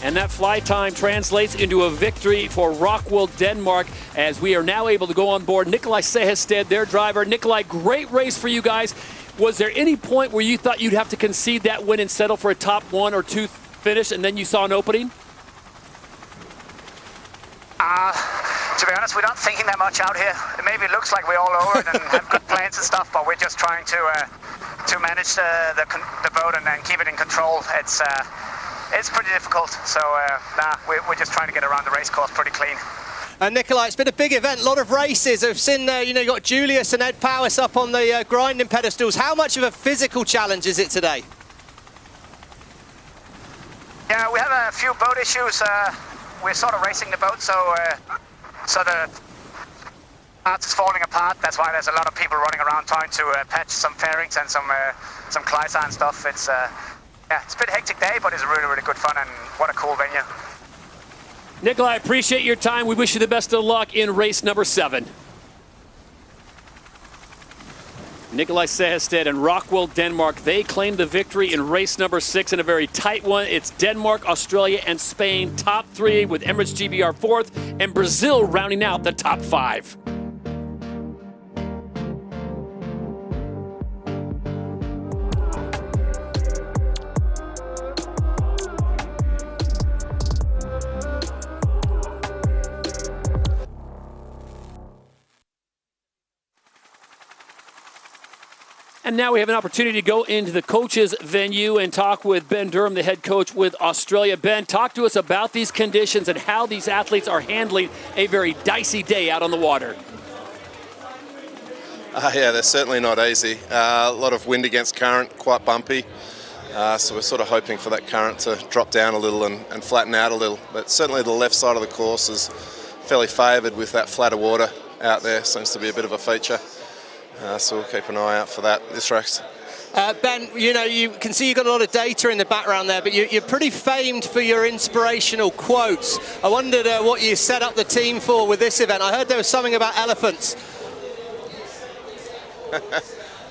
And that flight time translates into a victory for Rockwool, Denmark, as we are now able to go on board Nikolai Sehested, their driver. Nikolai, great race for you guys. Was there any point where you thought you'd have to concede that win and settle for a top 1 or 2 finish, and then you saw an opening? To be honest, we're not thinking that much out here. It maybe looks like we're all over it and have good plans and stuff, but we're just trying to manage the boat and keep it in control. It's pretty difficult, so we're just trying to get around the race course pretty clean. Nikolai, it's been a big event, a lot of races. I've seen, you got Julius and Ed Powis up on the grinding pedestals. How much of a physical challenge is it today? Yeah, we have a few boat issues. We're sort of racing the boat, so the parts is falling apart. That's why there's a lot of people running around trying to patch some fairings and some Clysar and stuff. It's a bit hectic day, but it's really, really good fun, and what a cool venue. Nikolai, I appreciate your time. We wish you the best of luck in race number 7. Nikolai Sehested and Rockwool, Denmark, they claim the victory in race number 6 in a very tight one. It's Denmark, Australia, and Spain, top 3, with Emirates GBR 4th, and Brazil rounding out the top 5. And now we have an opportunity to go into the coaches' venue and talk with Ben Durham, the head coach with Australia. Ben, talk to us about these conditions and how these athletes are handling a very dicey day out on the water. Yeah, they're certainly not easy. A lot of wind against current, quite bumpy. So we're sort of hoping for that current to drop down a little and flatten out a little. But certainly the left side of the course is fairly favoured with that flatter water out there. Seems to be a bit of a feature. So we'll keep an eye out for that this race. Ben, you can see you've got a lot of data in the background there, but you're pretty famed for your inspirational quotes. I wondered what you set up the team for with this event. I heard there was something about elephants.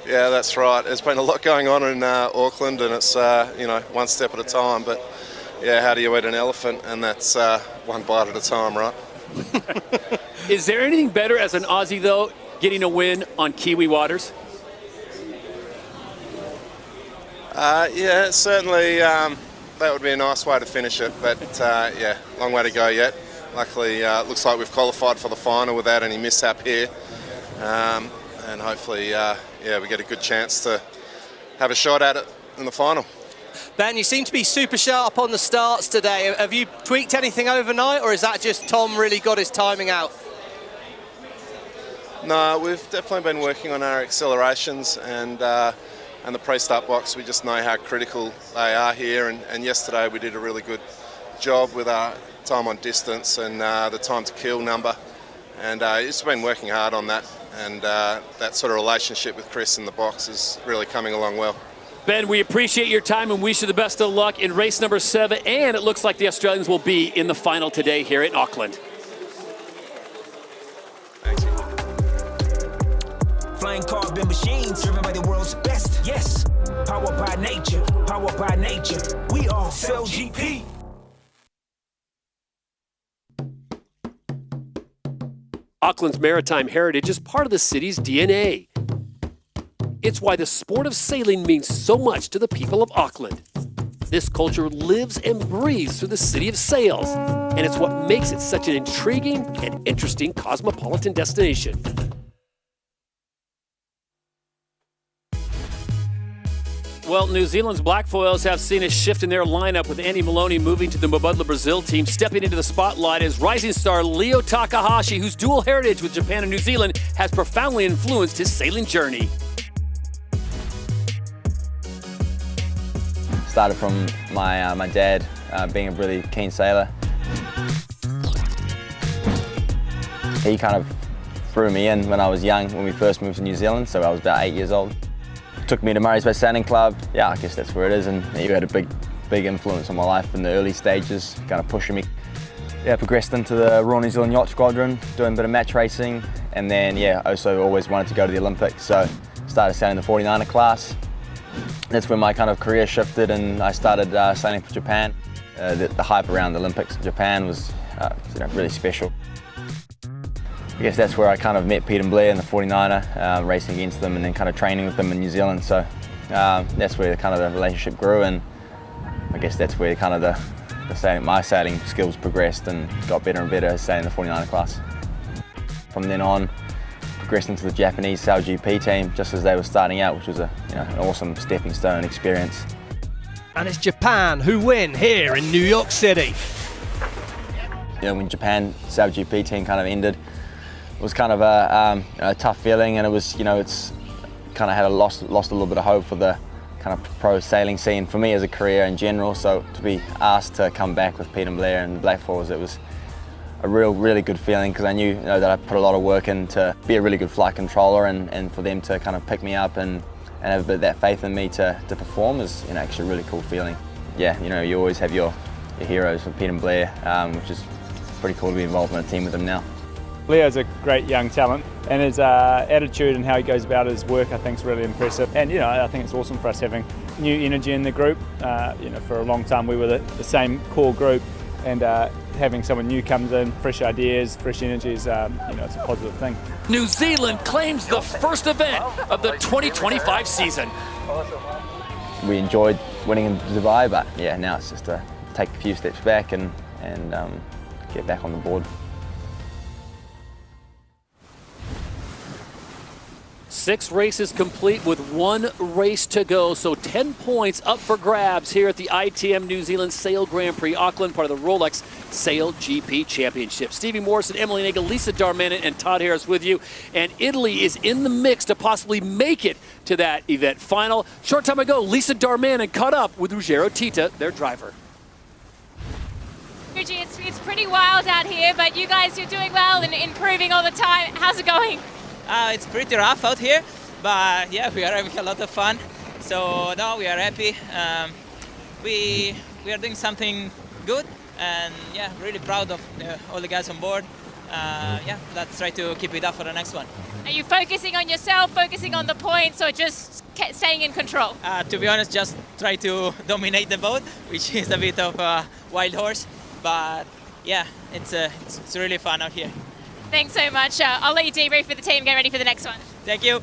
Yeah, that's right. There's been a lot going on in Auckland, and it's one step at a time. But yeah, how do you eat an elephant? And that's one bite at a time, right? Is there anything better as an Aussie, though, getting a win on Kiwi waters? Yeah, certainly that would be a nice way to finish it, but yeah, long way to go yet. Luckily, it looks like we've qualified for the final without any mishap here, and hopefully, yeah, we get a good chance to have a shot at it in the final. Ben, you seem to be super sharp on the starts today. Have you tweaked anything overnight, or is that just Tom really got his timing out? No, we've definitely been working on our accelerations and the pre-start box. We just know how critical they are here, and yesterday we did a really good job with our time on distance and the time to kill number, and it's been working hard on that, and that sort of relationship with Chris in the box is really coming along well. Ben, we appreciate your time and wish you the best of luck in race number 7, and it looks like the Australians will be in the final today here in Auckland. Flying carbon machines driven by the world's best. Yes, powered by nature, powered by nature. We are SailGP. Auckland's maritime heritage is part of the city's DNA. It's why the sport of sailing means so much to the people of Auckland. This culture lives and breathes through the city of sails, and it's what makes it such an intriguing and interesting cosmopolitan destination. Well, New Zealand's Black Foils have seen a shift in their lineup, with Andy Maloney moving to the Mubadala Brazil team. Stepping into the spotlight is rising star Leo Takahashi, whose dual heritage with Japan and New Zealand has profoundly influenced his sailing journey. Started from my dad being a really keen sailor. He kind of threw me in when I was young, when we first moved to New Zealand, so I was about 8 years old. Took me to Murray's Bay Sailing Club. Yeah, I guess that's where it is, and he had a big influence on my life in the early stages, kind of pushing me. Yeah, progressed into the Royal New Zealand Yacht Squadron, doing a bit of match racing, and then yeah, also always wanted to go to the Olympics, so started sailing the 49er class. That's when my kind of career shifted, and I started sailing for Japan. The hype around the Olympics in Japan was really special. I guess that's where I kind of met Pete and Blair in the 49er, racing against them and then kind of training with them in New Zealand. So that's where the relationship grew, and I guess that's where kind of my sailing skills progressed and got better and better sailing the 49er class. From then on, progressed into the Japanese SailGP team just as they were starting out, which was an awesome stepping stone experience. And it's Japan who win here in New York City. When Japan SailGP team kind of ended, it was kind of a tough feeling, and it was, it's kind of had lost a little bit of hope for the kind of pro sailing scene for me as a career in general. So to be asked to come back with Pete and Blair and the Black Foils, it was a really good feeling, because I knew that I put a lot of work in to be a really good flight controller, and for them to kind of pick me up and have a bit of that faith in me to perform is actually a really cool feeling. Yeah, you always have your heroes with Pete and Blair, which is pretty cool to be involved in a team with them now. Leo's a great young talent, and his attitude and how he goes about his work I think is really impressive. And I think it's awesome for us having new energy in the group. For a long time we were the same core group, and having someone new comes in, fresh ideas, fresh energies, it's a positive thing. New Zealand claims the first event of the 2025 season. We enjoyed winning in Dubai, but yeah, now it's just to take a few steps back and get back on the board. 6 races complete with 1 race to go, so 10 points up for grabs here at the ITM New Zealand Sail Grand Prix Auckland, part of the Rolex SailGP Championship. Stevie Morrison, Emily Nagel, Lisa Darmanin, and Todd Harris with you. And Italy is in the mix to possibly make it to that event final. Short time ago, Lisa Darmanin caught up with Ruggero Tita, their driver. It's pretty wild out here, but you guys are doing well and improving all the time. How's it going? It's pretty rough out here, but yeah, we are having a lot of fun. So now we are happy. We are doing something good, and yeah, really proud of all the guys on board. Let's try to keep it up for the next one. Are you focusing on yourself, focusing on the points, or just staying in control? To be honest, just try to dominate the boat, which is a bit of a wild horse. But yeah, it's really fun out here. Thanks so much. I'll let you debrief with the team, get ready for the next one. Thank you.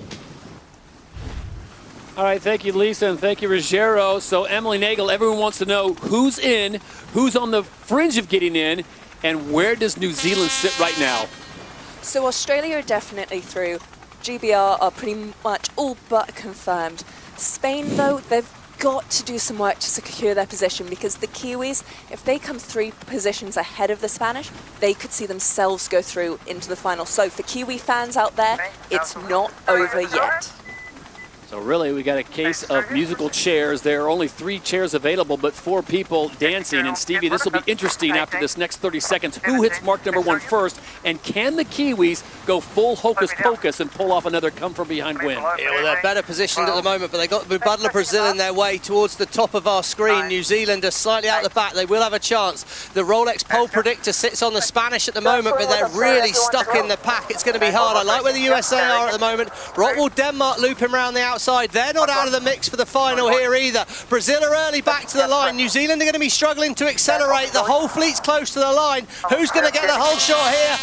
All right, thank you, Lisa, and thank you, Ruggero. So, Emily Nagel, everyone wants to know who's in, who's on the fringe of getting in, and where does New Zealand sit right now? So Australia are definitely through. GBR are pretty much all but confirmed. Spain, though, they've got to do some work to secure their position, because the Kiwis, if they come 3 positions ahead of the Spanish, they could see themselves go through into the final. So for Kiwi fans out there, it's not over yet. So really, we got a case of musical chairs. There are only 3 chairs available, but 4 people dancing. And Stevie, this will be interesting after this next 30 seconds. Who hits mark number 1 first? And can the Kiwis go full hocus pocus and pull off another come-from-behind win? Yeah, well, they're better positioned at the moment, but they got Mubadala Brazil in their way towards the top of our screen. New Zealand are slightly out the back. They will have a chance. The Rolex pole predictor sits on the Spanish at the moment, but they're really stuck in the pack. It's going to be hard. I like where the USA are at the moment. Rockwool Denmark looping around the outside. They're not out of the mix for the final here either. Brazil are early back to the line. New Zealand are going to be struggling to accelerate. The whole fleet's close to the line. Who's going to get the whole shot here?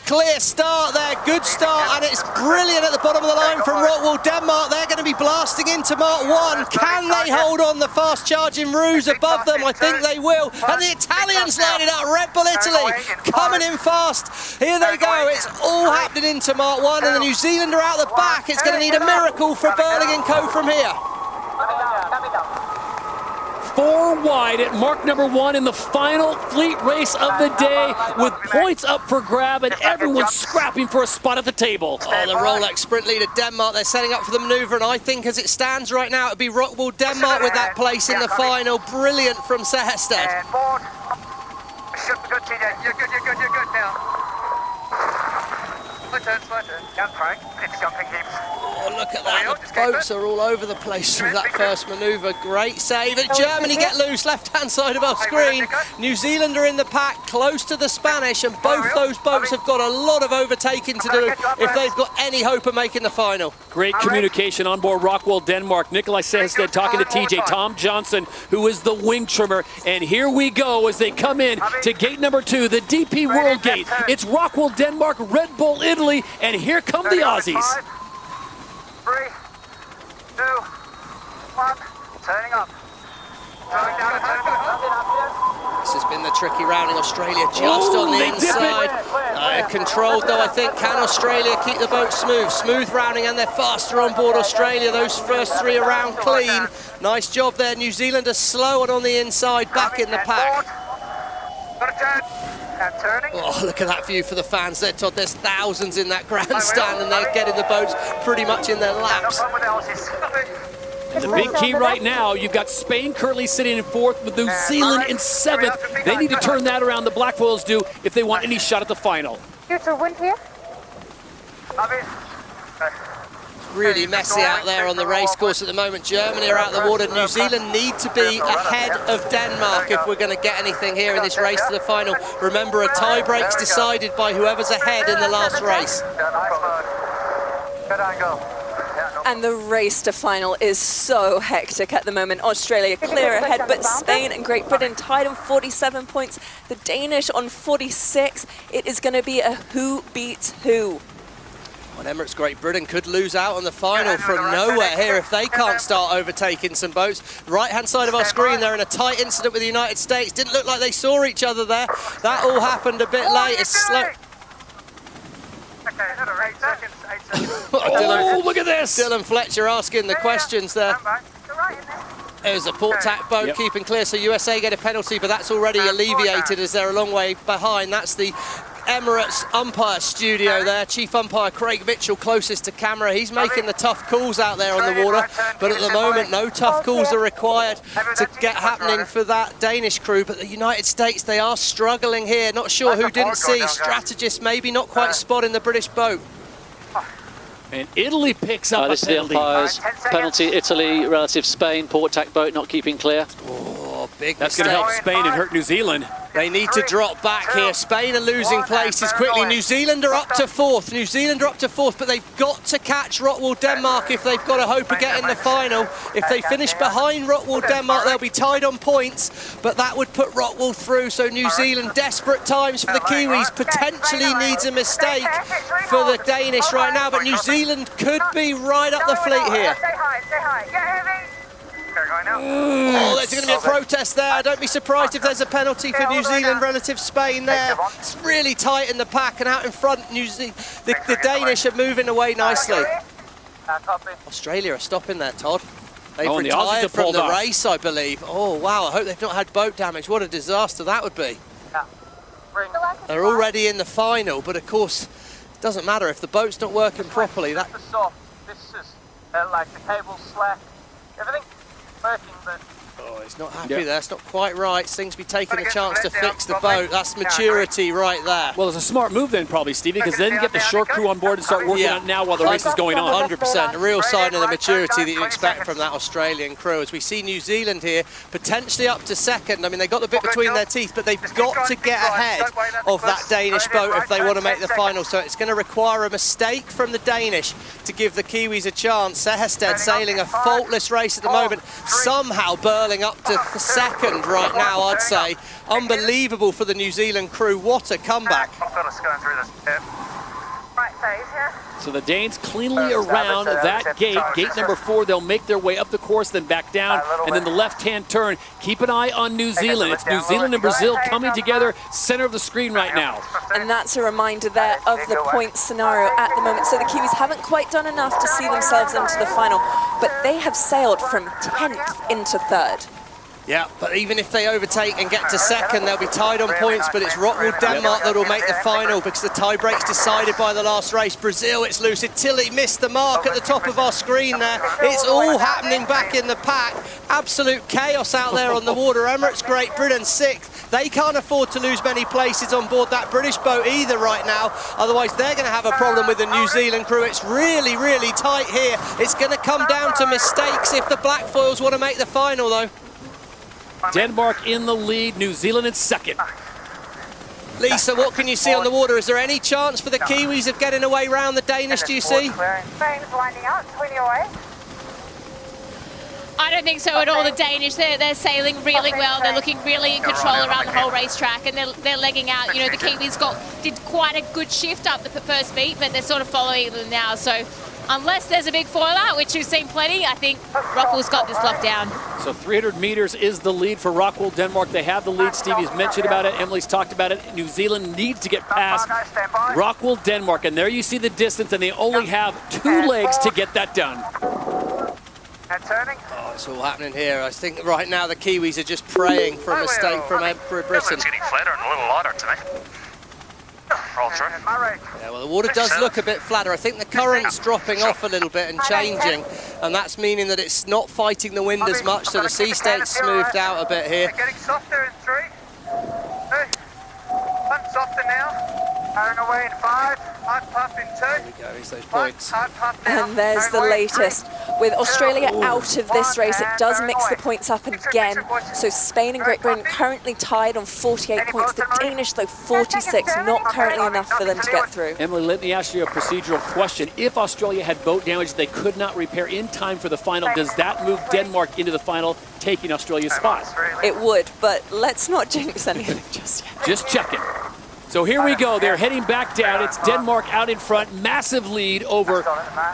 Clear start there, good start, and it's brilliant at the bottom of the line from Rockwool Denmark. They're going to be blasting into Mark 1. Can they hold on the fast charging Ruse above them? I think they will. And the Italians line it up. Red Bull Italy coming in fast. Here they go. It's all happening into Mark 1, and the New Zealander out the back. It's going to need a miracle for Burling & Co from here. 4 wide at mark number 1 in the final fleet race of the day, with points up for grab and everyone scrapping for a spot at the table. Oh, the Rolex sprint leader Denmark, they're setting up for the manoeuvre, and I think as it stands right now, it'd be Rockwool Denmark with that place in the final. Brilliant from Seherstedt. Should be good, TJ. You're good now. Slow turn. Jump, Frank. It's jumping heaps. Oh, look at that. The boats are all over the place from that first manoeuvre. Great save. And Germany get loose, left-hand side of our screen. New Zealand are in the pack, close to the Spanish, and both those boats have got a lot of overtaking to do if they've got any hope of making the final. Great communication on board Rockwool Denmark. Nikolai Seherstedt talking to TJ. Tom Johnson, who is the wing trimmer. And here we go as they come in to gate number 2, the DP World Gate. It's Rockwool Denmark, Red Bull Italy, and here come the Aussies. 3, 2, 1, turning up. This has been the tricky round in Australia, just on the inside. Controlled though, I think. Can Australia keep the boat smooth? Smooth rounding, and they're faster on board Australia. Those first 3 around clean. Nice job there. New Zealand are slow and on the inside, back in the pack. Oh, look at that view for the fans there, Todd. There's thousands in that grandstand, and they're getting the boats pretty much in their laps. The big key right now, you've got Spain currently sitting in 4th with New Zealand in 7th. They need to turn that around, the Blackfoils do, if they want any shot at the final. Future wind here. Really messy out there on the race course at the moment. Germany are out the water. New Zealand need to be ahead of Denmark if we're going to get anything here in this race to the final. Remember, a tie break's decided by whoever's ahead in the last race. Good angle. And the race to final is so hectic at the moment. Australia clear ahead, but Spain and Great Britain tied on 47 points. The Danish on 46. It is going to be a who beats who. On Emirates, Great Britain could lose out on the final from nowhere here if they can't start overtaking some boats. Right-hand side of our screen, they're in a tight incident with the United States. Didn't look like they saw each other there. That all happened a bit late. It's slow. Oh, look at this! Dylan Fletcher asking the questions there. There's a port tack boat keeping clear, so USA get a penalty, but that's already alleviated as they're a long way behind. That's the Emirates umpire studio there. Chief umpire Craig Mitchell closest to camera. He's making the tough calls out there on the water, but at the moment no tough calls are required to get happening for that Danish crew. But the United States, they are struggling here. Not sure who didn't see. Strategist maybe not quite spotting the British boat. And Italy picks up this a penalty. Is the umpire's penalty. Italy relative Spain, port tack boat not keeping clear. Oh, big That's going to help Spain and hurt New Zealand. They need to drop back here. Spain are losing places quickly. New Zealand are up to 4th. New Zealand are up to 4th, but they've got to catch Rockwool Denmark if they've got a hope of getting the final. If they finish behind Rockwool Denmark, they'll be tied on points, but that would put Rockwool through. So New Zealand, desperate times for the Kiwis, potentially needs a mistake for the Danish right now, but New Zealand could be right up the fleet here. Oh, there's going to be a protest there. Don't be surprised if there's a penalty for New Zealand relative Spain there. It's really tight in the pack, and out in front, the Danish are moving away nicely. Australia are stopping there, Todd. They've retired from the race, I believe. Oh, wow, I hope they've not had boat damage. What a disaster that would be. They're already in the final, but of course, it doesn't matter if the boat's not working properly. This is like the cable slack, everything working, but... Oh, he's not happy there. It's not quite right. Slingsby taking a chance to fix the boat. That's maturity right there. Well, it's a smart move then, probably, Stevie, because then get the short crew on board and start working on it now while the race is going on. 100%. A real sign of the maturity that you expect from that Australian crew. As we see New Zealand here, potentially up to second. I mean, they got the bit between their teeth, but they've got to get ahead of that Danish boat if they want to make the final. So it's going to require a mistake from the Danish to give the Kiwis a chance. Sehested sailing a faultless race at the moment, somehow burling up to second right now, I'd say. Unbelievable for the New Zealand crew. What a comeback. So the Danes cleanly around that gate. Gate number 4, they'll make their way up the course, then back down, and then the left-hand turn. Keep an eye on New Zealand. It's New Zealand and Brazil coming together, center of the screen right now. And that's a reminder there of the point scenario at the moment. So the Kiwis haven't quite done enough to see themselves into the final, but they have sailed from 10th into 3rd. Yeah, but even if they overtake and get to second, they'll be tied on points, but it's Rockwool Denmark that will make the final because the tie-break's decided by the last race. Brazil, it's Lucid Tilly, missed the mark at the top of our screen there. It's all happening back in the pack. Absolute chaos out there on the water. Emirates, Great Britain, 6th. They can't afford to lose many places on board that British boat either right now. Otherwise, they're going to have a problem with the New Zealand crew. It's really, really tight here. It's going to come down to mistakes if the Black Foils want to make the final, though. Denmark in the lead, New Zealand in second. Lisa, what can you see on the water? Is there any chance for the Kiwis of getting away round the Danish, do you see? Spain's winding out, 20 away. I don't think so at all. The Danish, they're sailing really well. They're looking really in control around the whole racetrack, and they're legging out. You know, the Kiwis did quite a good shift up the first beat, but they're sort of following them now. So unless there's a big foil out, which we've seen plenty, I think Rockwool's got this locked down. So 300 meters is the lead for Rockwool Denmark. They have the lead. Stevie's mentioned about it. Emily's talked about it. New Zealand needs to get past Rockwool Denmark. And there you see the distance, and they only have 2 legs to get that done. And turning. Oh, it's all happening here. I think right now the Kiwis are just praying for a mistake from Britain. It's getting flatter and a little lighter to me. Roll through. Yeah, well, the water does look a bit flatter. I think the current's dropping off a little bit and changing, and that's meaning that it's not fighting the wind as much, so the sea state's smoothed out a bit here. Getting softer in 3, 2, 1 softer now. Firing away in 5, hard puff in 2. There we go, here's those points. And there's the latest. With Australia out of this race, it does mix the points up again. So Spain and Great Britain currently tied on 48 points. The Danish, though, 46, not currently enough for them to get through. Emily, let me ask you a procedural question. If Australia had boat damage they could not repair in time for the final, does that move Denmark into the final, taking Australia's spot? It would, but let's not jinx anything just yet. Just checking. So here we go. They're heading back down. It's Denmark out in front. Massive lead over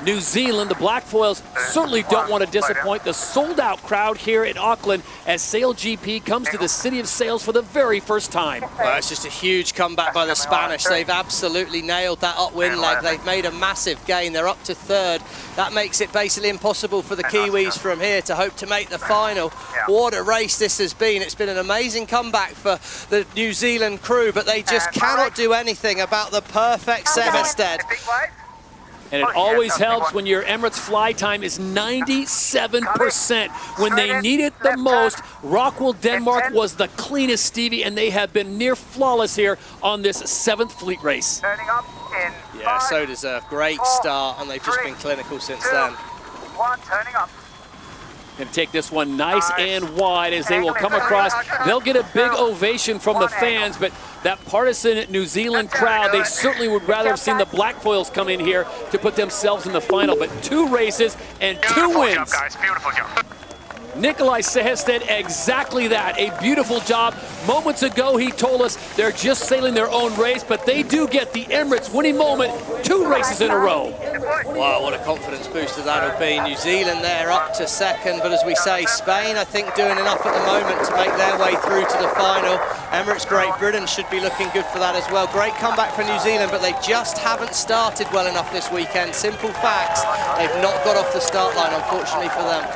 New Zealand. The Black Foils certainly don't want to disappoint the sold-out crowd here in Auckland as SailGP comes to the City of Sails for the very first time. Well, it's just a huge comeback by the Spanish. They've absolutely nailed that upwind leg. They've made a massive gain. They're up to 3rd. That makes it basically impossible for the Kiwis from here to hope to make the final. What a race this has been. It's been an amazing comeback for the New Zealand crew, but they just cannot do anything about the perfect Sehested. And it always helps when your Emirates fly time is 97%. When they need it the most, Rockwool Denmark was the cleanest, Stevie, and they have been near flawless here on this 7th fleet race. Turning up in Yeah, so deserved. Great start, and they've just been clinical since then. 1, turning up. Going to take this one nice and wide as they will come across. They'll get a big ovation from the fans, but that partisan New Zealand crowd, they certainly would rather have seen the Black Foils come in here to put themselves in the final. But 2 races and 2 wins. Job, guys. Beautiful job. Nikolai Sehested, exactly that. A beautiful job. Moments ago, he told us they're just sailing their own race, but they do get the Emirates winning moment 2 races in a row. Wow, what a confidence booster that'll be. New Zealand there up to 2nd, but as we say, Spain, I think, doing enough at the moment to make their way through to the final. Emirates, Great Britain should be looking good for that as well. Great comeback for New Zealand, but they just haven't started well enough this weekend. Simple facts, they've not got off the start line, unfortunately for them.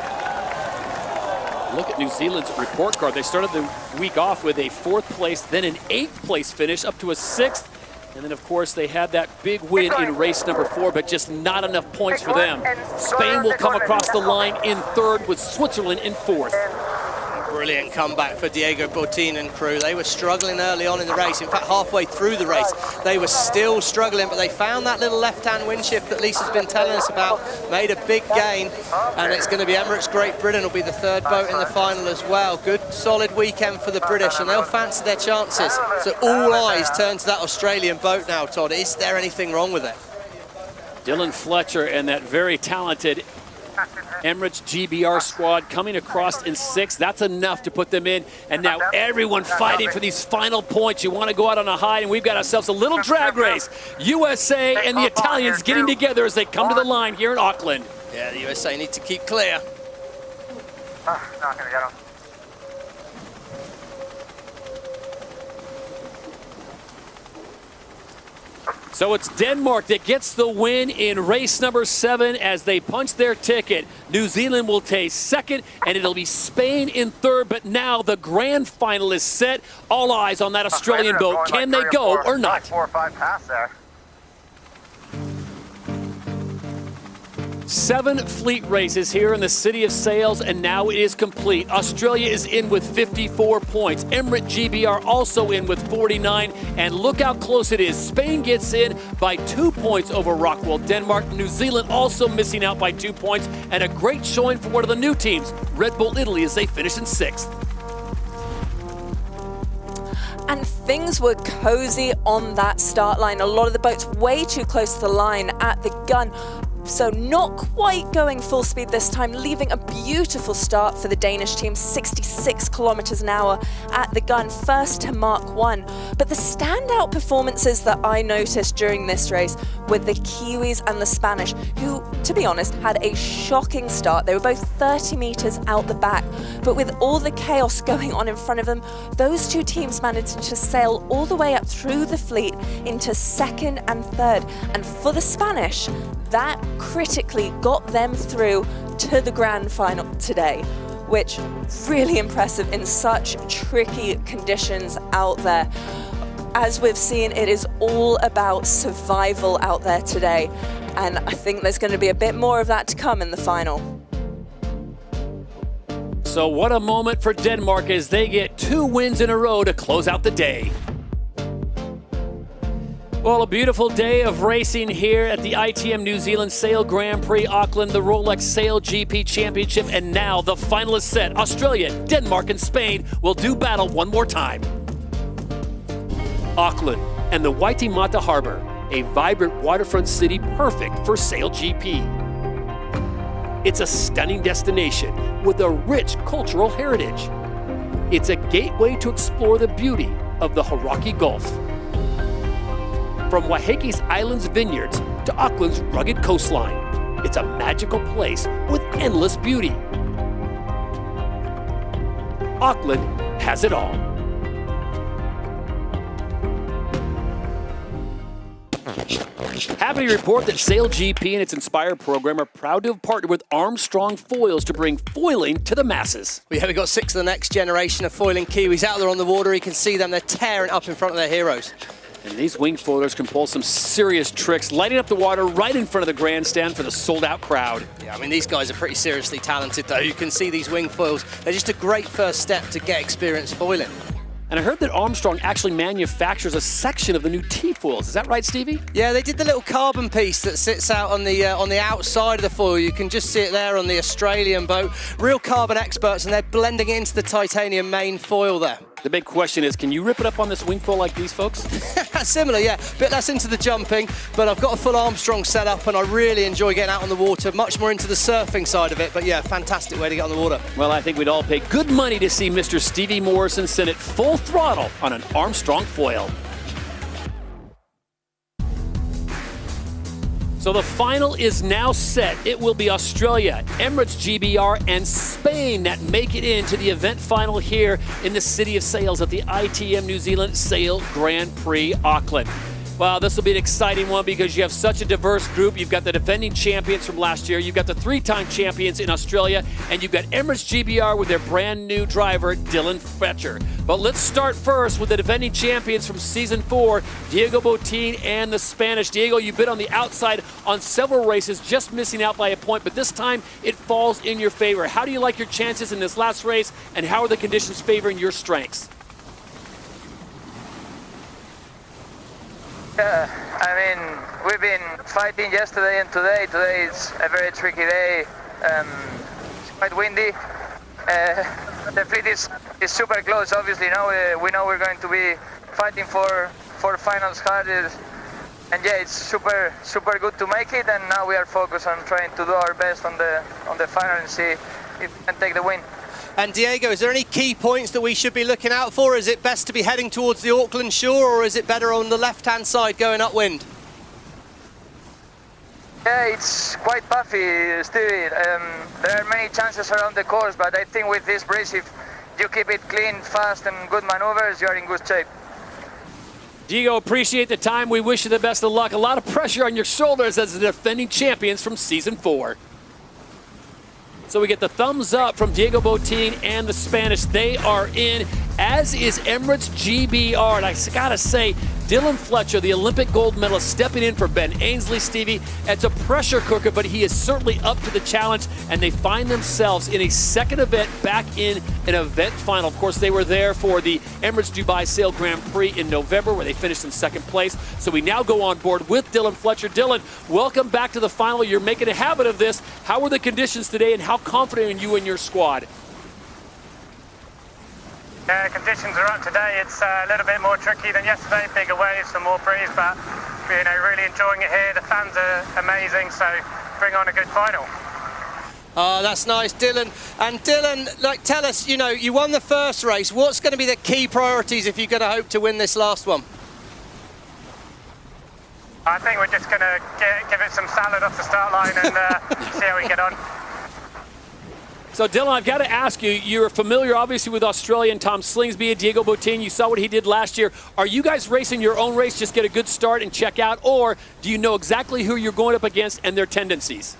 Look at New Zealand's report card. They started the week off with a 4th place, then an 8th place finish, up to a 6th. And then, of course, they had that big win in race number 4, but just not enough points for them. Spain will come across the line in 3rd, with Switzerland in 4th. Brilliant comeback for Diego Botín and crew. They were struggling early on in the race. In fact, halfway through the race, they were still struggling, but they found that little left-hand wind shift that Lisa's been telling us about, made a big gain, and it's going to be Emirates Great Britain will be the 3rd boat in the final as well. Good, solid weekend for the British, and they'll fancy their chances. So all eyes turn to that Australian boat now, Todd. Is there anything wrong with it? Dylan Fletcher and that very talented Emirates GBR squad coming across in 6th. That's enough to put them in. And now everyone fighting for these final points. You want to go out on a high, and we've got ourselves a little drag race. USA and the Italians getting together as they come to the line here in Auckland. Yeah, the USA need to keep clear. Not gonna get him. So it's Denmark that gets the win in race number 7 as they punch their ticket. New Zealand will take 2nd, and it'll be Spain in 3rd, but now the grand final is set. All eyes on that Australian boat. Can they go or not? 4 or 5 past there. 7 fleet races here in the City of Sails, and now it is complete. Australia is in with 54 points. Emirates GBR also in with 49, and look how close it is. Spain gets in by 2 points over Rockwell, Denmark. New Zealand also missing out by 2 points, and a great showing for one of the new teams, Red Bull Italy, as they finish in 6th. And things were cozy on that start line. A lot of the boats way too close to the line at the gun. So not quite going full speed this time, leaving a beautiful start for the Danish team, 66 kilometers an hour at the gun, first to Mark 1. But the standout performances that I noticed during this race were the Kiwis and the Spanish, who, to be honest, had a shocking start. They were both 30 meters out the back, but with all the chaos going on in front of them, those two teams managed to sail all the way up through the fleet into 2nd and 3rd. And for the Spanish, that critically got them through to the grand final today, which really impressive in such tricky conditions out there. As we've seen, it is all about survival out there today, and I think there's going to be a bit more of that to come in the final. So what a moment for Denmark as they get 2 wins in a row to close out the day. Well, a beautiful day of racing here at the ITM New Zealand Sail Grand Prix Auckland, the Rolex SailGP Championship, and now the final is set. Australia, Denmark, and Spain will do battle one more time. Auckland and the Waitemata Harbor, a vibrant waterfront city perfect for SailGP. It's a stunning destination with a rich cultural heritage. It's a gateway to explore the beauty of the Hauraki Gulf. From Waihaki's islands vineyards to Auckland's rugged coastline, it's a magical place with endless beauty. Auckland has it all. Happy to report that SailGP and its Inspire program are proud to have partnered with Armstrong Foils to bring foiling to the masses. Yeah, we've got 6 of the next generation of foiling Kiwis out there on the water. You can see them, they're tearing up in front of their heroes. And these wing foilers can pull some serious tricks, lighting up the water right in front of the grandstand for the sold-out crowd. Yeah, I mean, these guys are pretty seriously talented, though. You can see these wing foils. They're just a great first step to get experience foiling. And I heard that Armstrong actually manufactures a section of the new T-foils. Is that right, Stevie? Yeah, they did the little carbon piece that sits out on the outside of the foil. You can just see it there on the Australian boat. Real carbon experts, and they're blending it into the titanium main foil there. The big question is, can you rip it up on this wing foil like these folks? Similar, yeah. Bit less into the jumping, but I've got a full Armstrong set up, and I really enjoy getting out on the water. Much more into the surfing side of it, but yeah, fantastic way to get on the water. Well, I think we'd all pay good money to see Mr. Stevie Morrison send it full throttle on an Armstrong foil. So the final is now set. It will be Australia, Emirates GBR, and Spain that make it into the event final here in the City of Sails at the ITM New Zealand Sail Grand Prix Auckland. Well, this will be an exciting one because you have such a diverse group. You've got the defending champions from last year. You've got the 3-time champions in Australia. And you've got Emirates GBR with their brand new driver, Dylan Fletcher. But let's start first with the defending champions from Season 4, Diego Botín and the Spanish. Diego, you've been on the outside on several races, just missing out by a point. But this time, it falls in your favor. How do you like your chances in this last race? And how are the conditions favoring your strengths? Yeah, I mean, we've been fighting yesterday and today. Today is a very tricky day. It's quite windy. The fleet is super close, obviously. Now we know we're going to be fighting for finals hard. And yeah, it's super good to make it. And now we are focused on trying to do our best on the final and see if we can take the win. And Diego, is there any key points that we should be looking out for? Is it best to be heading towards the Auckland shore, or is it better on the left-hand side going upwind? Yeah, it's quite puffy, Stevie. There are many chances around the course, but I think with this breeze, if you keep it clean, fast, and good maneuvers, you're in good shape. Diego, appreciate the time. We wish you the best of luck. A lot of pressure on your shoulders as the defending champions from Season 4. So we get the thumbs up from Diego Botín and the Spanish. They are in, as is Emirates GBR. And I gotta say, Dylan Fletcher, the Olympic gold medalist, stepping in for Ben Ainsley, Stevie. It's a pressure cooker, but he is certainly up to the challenge, and they find themselves in a second event back in an event final. Of course, they were there for the Emirates Dubai Sail Grand Prix in November, where they finished in second place. So we now go on board with Dylan Fletcher. Dylan, welcome back to the final. You're making a habit of this. How were the conditions today, and how confident are you in your squad? Conditions are up today. It's a little bit more tricky than yesterday, bigger waves, some more breeze, but really enjoying it here. The fans are amazing, so bring on a good final. Oh, that's nice, Dylan. And Dylan, tell us, you won the first race. What's going to be the key priorities if you're going to hope to win this last one? I think we're just going to give it some salad off the start line and see how we get on. So, Dylan, I've got to ask you, you're familiar, obviously, with Australian Tom Slingsby and Diego Botín. You saw what he did last year. Are you guys racing your own race, just get a good start and check out, or do you know exactly who you're going up against and their tendencies?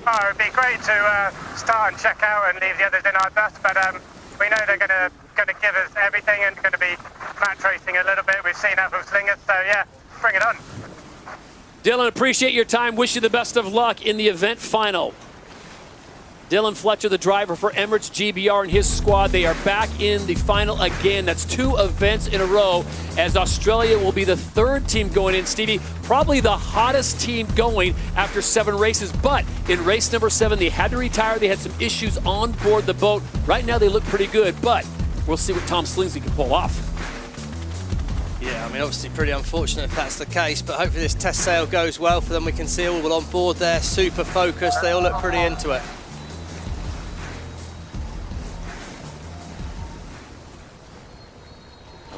Oh, it'd be great to start and check out and leave the others in our dust, but we know they're going to give us everything and going to be match racing a little bit. We've seen that from Slingers, so yeah, bring it on. Dylan, appreciate your time. Wish you the best of luck in the event final. Dylan Fletcher, the driver for Emirates GBR and his squad, they are back in the final again. That's 2 events in a row, as Australia will be the 3rd team going in. Stevie, probably the hottest team going after 7 races, but in race number 7, they had to retire. They had some issues on board the boat. Right now, they look pretty good, but we'll see what Tom Slingsby can pull off. Yeah, I mean, obviously pretty unfortunate if that's the case, but hopefully this test sail goes well for them. We can see all on board there, super focused. They all look pretty into it.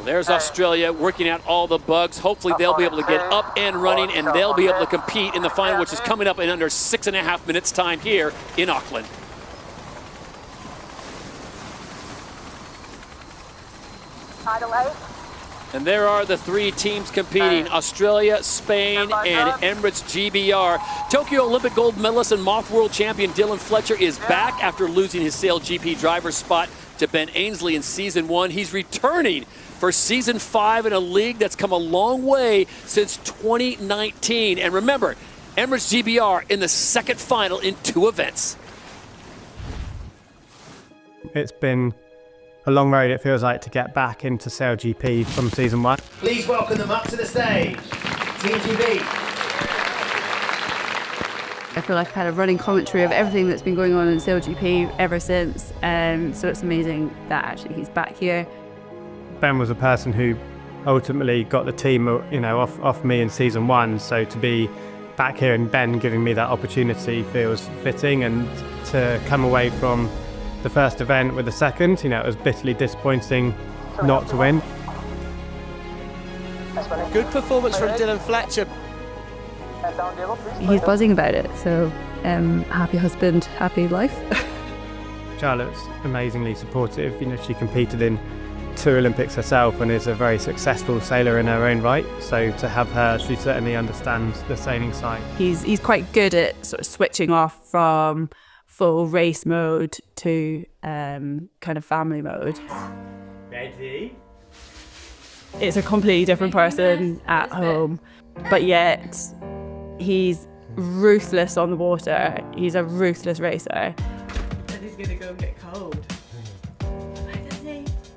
There's Australia working out all the bugs. Hopefully they'll be able to get up and running, and they'll be able to compete in the final, which is coming up in under 6.5 minutes time here in Auckland. And there are the 3 teams competing, Australia, Spain, and Emirates GBR. Tokyo Olympic gold medalist and Moth World champion Dylan Fletcher is back after losing his SailGP driver spot to Ben Ainsley in Season 1. He's returning for Season 5 in a league that's come a long way since 2019. And remember, Emirates GBR in the second final in 2 events. It's been a long road, it feels like, to get back into SailGP from Season 1. Please welcome them up to the stage. Team GB. I feel like I've had a running commentary of everything that's been going on in SailGP ever since. So it's amazing that actually he's back here. Ben was a person who ultimately got the team, off me in Season 1. So to be back here and Ben giving me that opportunity feels fitting, and to come away from the first event with the second, it was bitterly disappointing not to win. Good performance from Dylan Fletcher. He's buzzing about it, so happy husband, happy life. Charlotte's amazingly supportive. She competed in 2 Olympics herself and is a very successful sailor in her own right. So to have her, she certainly understands the sailing side. He's quite good at sort of switching off from full race mode to kind of family mode. Ready? It's a completely different person at home, but yet he's ruthless on the water. He's a ruthless racer. And he's gonna go get cold.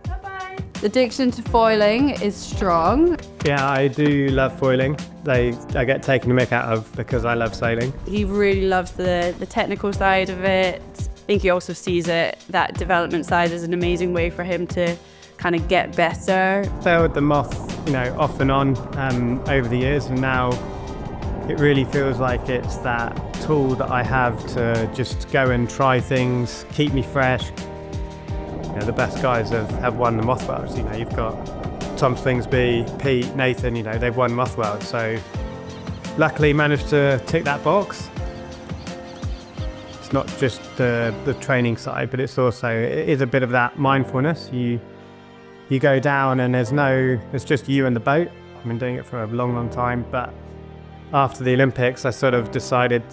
Bye-bye. The addiction to foiling is strong. Yeah, I do love foiling. I get taken the mick out of because I love sailing. He really loves the technical side of it. I think he also sees that development side as an amazing way for him to kind of get better. Sailed them off, off and on over the years, and now it really feels like it's that tool that I have to just go and try things, keep me fresh. The best guys have won the Mothwells. You've got Tom Slingsby, Pete, Nathan, they've won Mothwells. So luckily managed to tick that box. It's not just the training side, but it is a bit of that mindfulness. You go down and it's just you and the boat. I've been doing it for a long, long time, but after the Olympics, I sort of decided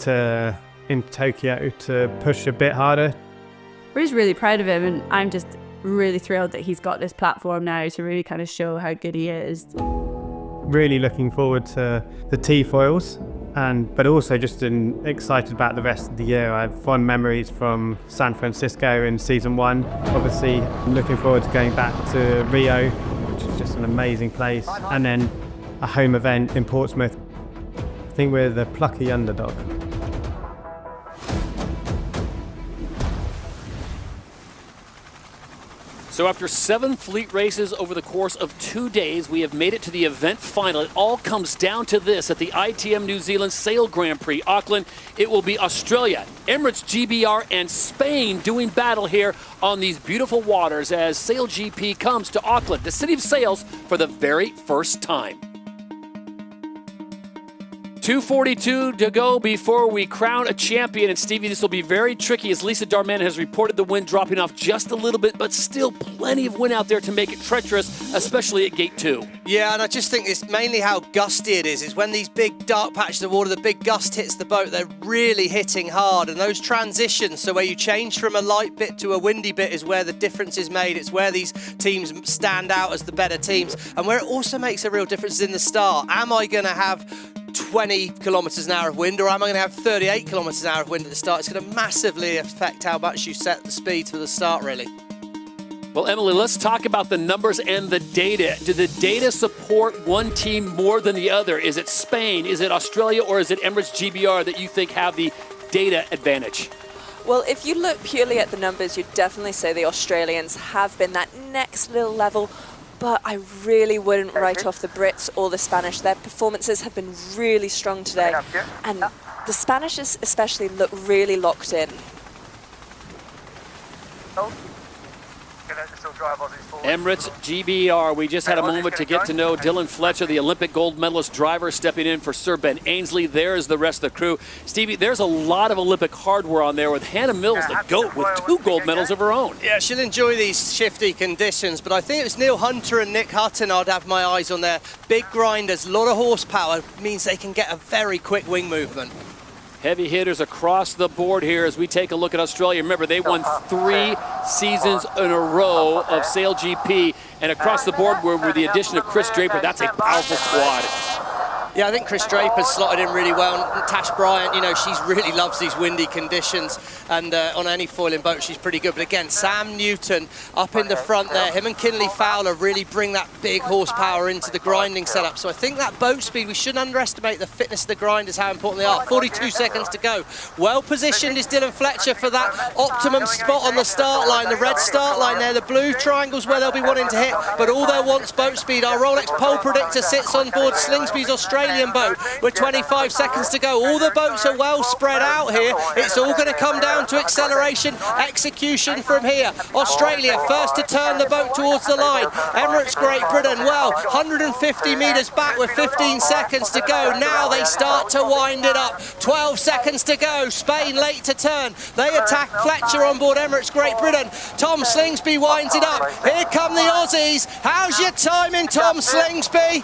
in Tokyo to push a bit harder. We're just really proud of him, and I'm just really thrilled that he's got this platform now to really kind of show how good he is. Really looking forward to the T-foils, but also just excited about the rest of the year. I have fond memories from San Francisco in season 1. Obviously, looking forward to going back to Rio, which is just an amazing place, and then a home event in Portsmouth. I think we're the plucky underdog. So after 7 fleet races over the course of 2 days, we have made it to the event final. It all comes down to this at the ITM New Zealand Sail Grand Prix, Auckland. It will be Australia, Emirates GBR, and Spain doing battle here on these beautiful waters as SailGP comes to Auckland, the city of sails, for the very first time. 2:42 to go before we crown a champion. And Stevie, this will be very tricky as Lisa Darman has reported the wind dropping off just a little bit, but still plenty of wind out there to make it treacherous, especially at gate 2. Yeah, and I just think it's mainly how gusty it is when these big dark patches of water, the big gust hits the boat, they're really hitting hard. And those transitions, so where you change from a light bit to a windy bit, is where the difference is made. It's where these teams stand out as the better teams. And where it also makes a real difference is in the start. Am I going to have 20 kilometres an hour of wind, or am I going to have 38 kilometres an hour of wind at the start? It's going to massively affect how much you set the speed for the start, really. Well, Emily, let's talk about the numbers and the data. Do the data support one team more than the other? Is it Spain, is it Australia, or is it Emirates GBR that you think have the data advantage? Well, if you look purely at the numbers, you'd definitely say the Australians have been that next little level. But I really wouldn't write off the Brits or the Spanish. Their performances have been really strong today. And the Spanish especially look really locked in. Emirates GBR, we just had a moment to get to know Dylan Fletcher, the Olympic gold medalist driver, stepping in for Sir Ben Ainsley. There's the rest of the crew. Stevie, there's a lot of Olympic hardware on there with Hannah Mills, the GOAT, with 2 gold medals of her own. Yeah, she'll enjoy these shifty conditions, but I think it's Neil Hunter and Nick Hutton I'd have my eyes on there. Big grinders, a lot of horsepower, means they can get a very quick wing movement. Heavy hitters across the board here as we take a look at Australia. Remember, they won 3 seasons in a row of SailGP, and across the board with the addition of Chris Draper, that's a powerful squad. Yeah, I think Chris Draper's slotted in really well. And Tash Bryant, she really loves these windy conditions, and on any foiling boat, she's pretty good. But again, Sam Newton up in the front there. Him and Kinley Fowler really bring that big horsepower into the grinding setup. So I think that boat speed, we shouldn't underestimate the fitness of the grinders, how important they are. 42 seconds to go. Well positioned is Dylan Fletcher for that optimum spot on the start line. The red start line there, the blue triangle's where they'll be wanting to hit. But all they'll want is boat speed. Our Rolex pole predictor sits on board Slingsby's Australia Australian boat with 25 seconds to go. All the boats are well spread out here. It's all going to come down to acceleration, execution from here. Australia first to turn the boat towards the line. Emirates Great Britain, well, 150 metres back with 15 seconds to go. Now they start to wind it up. 12 seconds to go. Spain late to turn. They attack Fletcher on board Emirates Great Britain. Tom Slingsby winds it up. Here come the Aussies. How's your timing, Tom Slingsby?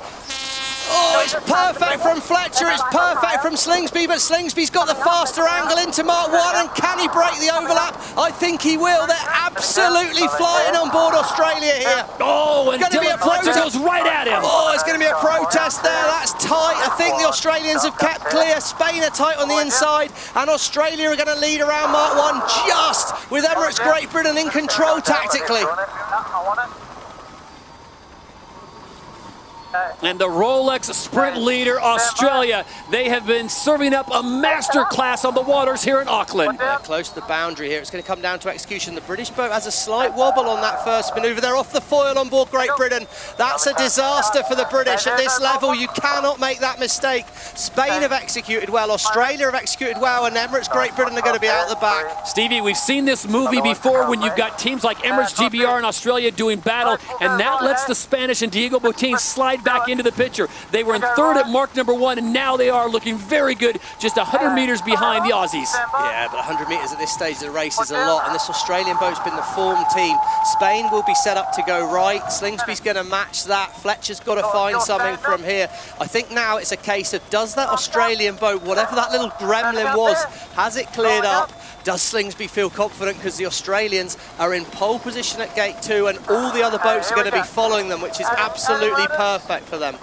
Oh, it's perfect from Fletcher, it's perfect from Slingsby, but Slingsby's got the faster angle into Mark 1, and can he break the overlap? I think he will. They're absolutely flying on board Australia here. Oh, and Dylan Fletcher goes right at him. Oh, it's going to be a protest there. That's tight. I think the Australians have kept clear. Spain are tight on the inside, and Australia are going to lead around Mark 1 just with Emirates Great Britain in control tactically. And the Rolex sprint leader, Australia, they have been serving up a masterclass on the waters here in Auckland. Yeah, close to the boundary here. It's going to come down to execution. The British boat has a slight wobble on that first manoeuvre. They're off the foil on board Great Britain. That's a disaster for the British at this level. You cannot make that mistake. Spain have executed well, Australia have executed well, and Emirates Great Britain are going to be out the back. Stevie, we've seen this movie before when you've got teams like Emirates GBR in Australia doing battle, and that lets the Spanish and Diego Botín slide back into the picture. They were in third at mark number 1, and now they are looking very good, just 100 meters behind the Aussies. Yeah, but 100 meters at this stage of the race is a lot, and this Australian boat's been the form team. Spain will be set up to go right. Slingsby's going to match that. Fletcher's got to find something from here. I think now it's a case of, does that Australian boat, whatever that little gremlin was, has it cleared up? Does Slingsby feel confident, because the Australians are in pole position at gate 2 and all the other boats are going to be following them, which is absolutely perfect for them.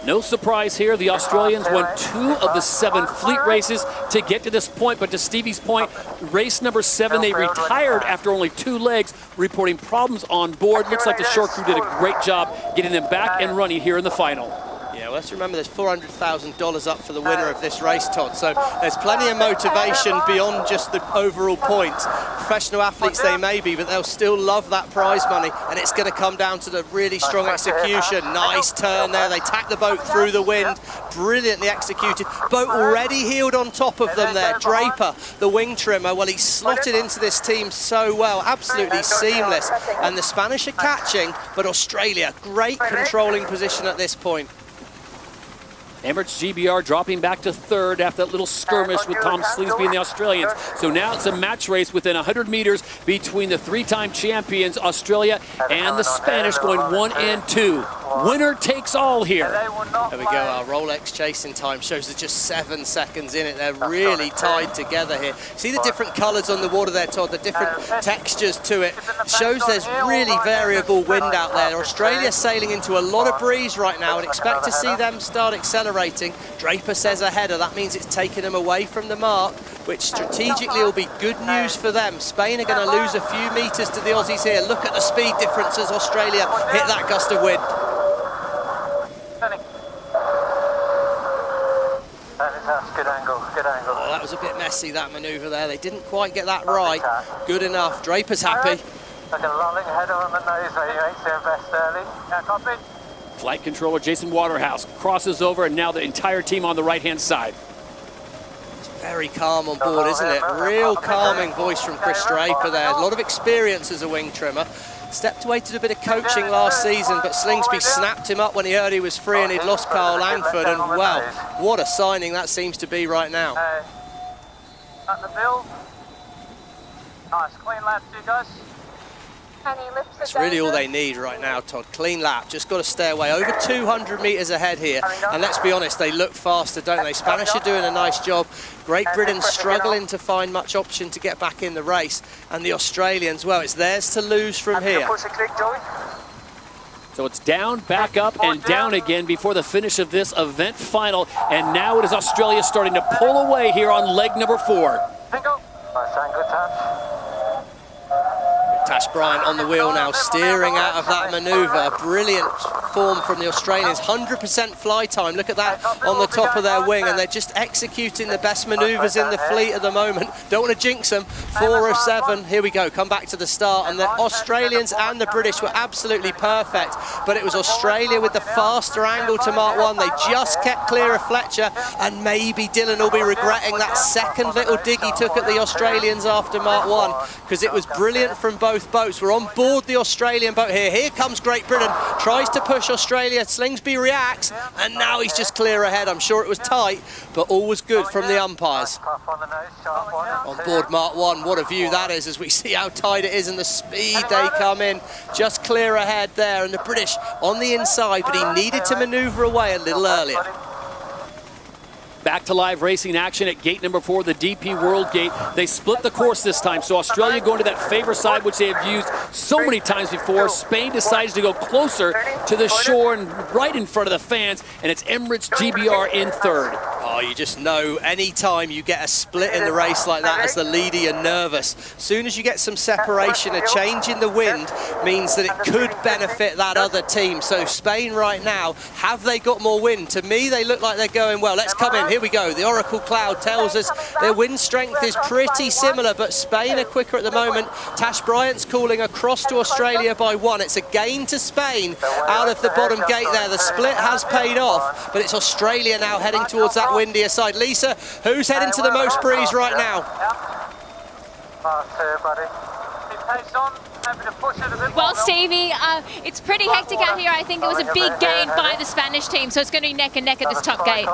No surprise here, the Australians won 2 of the 7 fleet races to get to this point, but to Stevie's point, race number 7, they retired after only 2 legs, reporting problems on board. Looks like the shore crew did a great job getting them back and running here in the final. Yeah, well, let's remember there's $400,000 up for the winner of this race, Todd. So there's plenty of motivation beyond just the overall points. Professional athletes they may be, but they'll still love that prize money. And it's going to come down to the really strong execution. Nice turn there. They tack the boat through the wind. Brilliantly executed. Boat already heeled on top of them there. Draper, the wing trimmer, well, he's slotted into this team so well. Absolutely seamless. And the Spanish are catching, but Australia, great controlling position at this point. Emirates GBR dropping back to third after that little skirmish with Tom Slingsby and the Australians. So now it's a match race within 100 meters between the 3-time champions, Australia, and the Spanish, going 1 and 2. Winner takes all here. There we go, our Rolex chasing time shows there's just 7 seconds in it. They're really tied together here. See the different colours on the water there, Todd, the different textures to it. Shows there's really variable wind out there. Australia sailing into a lot of breeze right now, and expect to see them start accelerating. Draper says a header, that means it's taking them away from the mark, which strategically will be good news for them. Spain are going to lose a few meters to the Aussies here. Look at the speed difference as Australia hit that gust of wind. Good angle, good angle. Oh, that was a bit messy, that manoeuvre there. They didn't quite get that right. Good enough. Draper's happy. Like a lolling header on the nose there. You ain't their best early. Yeah, copy. Flight controller Jason Waterhouse crosses over, and now the entire team on the right-hand side. It's very calm on board, isn't it? Real calming voice from Chris Draper there. A lot of experience as a wing trimmer. Stepped away to do a bit of coaching last season, but Slingsby snapped him up when he heard he was free and he'd lost Carl Langford, and well, what a signing that seems to be right now. At the bill. Nice, clean lap to you guys. That's really all they need right now, Todd. Clean lap, just got to stay away. Over 200 metres ahead here, and let's be honest, they look faster, don't they? Spanish are doing a nice job. Great Britain struggling to find much option to get back in the race, and the Australians, well, it's theirs to lose from here. So it's down, back up, and down again before the finish of this event final, and now it is Australia starting to pull away here on leg number 4. Good touch. Tash Bryant on the wheel now, steering out of that manoeuvre. Brilliant form from the Australians. 100% fly time. Look at that on the top of their wing, and they're just executing the best manoeuvres in the fleet at the moment. Don't want to jinx them. 407. Here we go. Come back to the start, and the Australians and the British were absolutely perfect, but it was Australia with the faster angle to Mark 1. They just kept clear of Fletcher, and maybe Dylan will be regretting that second little dig he took at the Australians after Mark 1, because it was brilliant from both boats. We're on board the Australian boat here. Here comes Great Britain, tries to push Australia. Slingsby reacts, and now he's just clear ahead. I'm sure it was tight, but all was good from the umpires. On board Mark 1, what a view that is as we see how tight it is and the speed they come in. Just clear ahead there, and the British on the inside, but he needed to manoeuvre away a little earlier. Back to live racing action at gate number 4, the DP World Gate. They split the course this time, so Australia going to that favor side, which they have used so many times before. Spain decides to go closer to the shore and right in front of the fans, and it's Emirates GBR in third. Oh, you just know any time you get a split in the race like that as the leader, you're nervous. As soon as you get some separation, a change in the wind means that it could benefit that other team. So Spain right now, have they got more wind? To me, they look like they're going well. Let's come in. Here we go. The Oracle Cloud tells us their wind strength is pretty similar, but Spain are quicker at the moment. Tash Bryant's calling across to Australia by 1. It's a gain to Spain out of the bottom gate there. The split has paid off, but it's Australia now heading towards that windier side. Lisa, who's heading to the most breeze right now? Well, Stevie, it's pretty hectic out here. I think it was a big gain by the Spanish team, so it's going to be neck and neck at this top gate.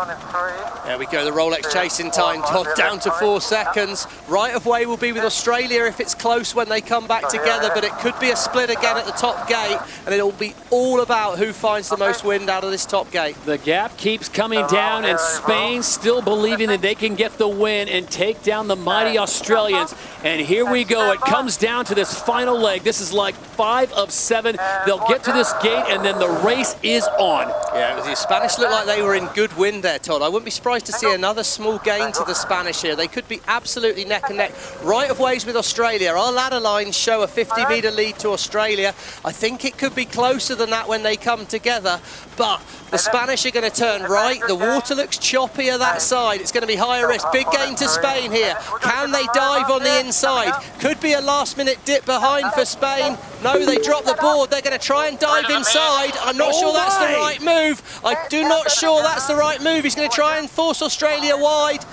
There we go, the Rolex chasing time, Todd, down to 4 seconds. Right of way will be with Australia if it's close when they come back together, but it could be a split again at the top gate, and it'll be all about who finds the most wind out of this top gate. The gap keeps coming down, and Spain still believing that they can get the win and take down the mighty Australians. And here we go, it comes down to this final leg. This is like 5 of 7. They'll get to this gate, and then the race is on. Yeah, the Spanish look like they were in good wind there, Todd. I wouldn't be surprised to see another small gain to the Spanish here. They could be absolutely neck and neck. Right of ways with Australia. Our ladder lines show a 50-metre lead to Australia. I think it could be closer than that when they come together, but the Spanish are going to turn right. The water looks choppier that side. It's going to be higher risk. Big gain to Spain here. Can they dive on the inside? Could be a last-minute dip behind for Spain. No, they drop the board. They're going to try and dive inside. I'm not sure that's the right move. I do not sure that's the right move. He's going to try and force Australia wide.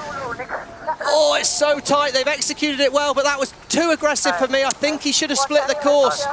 Oh, it's so tight. They've executed it well, but that was too aggressive for me. I think he should have split the course.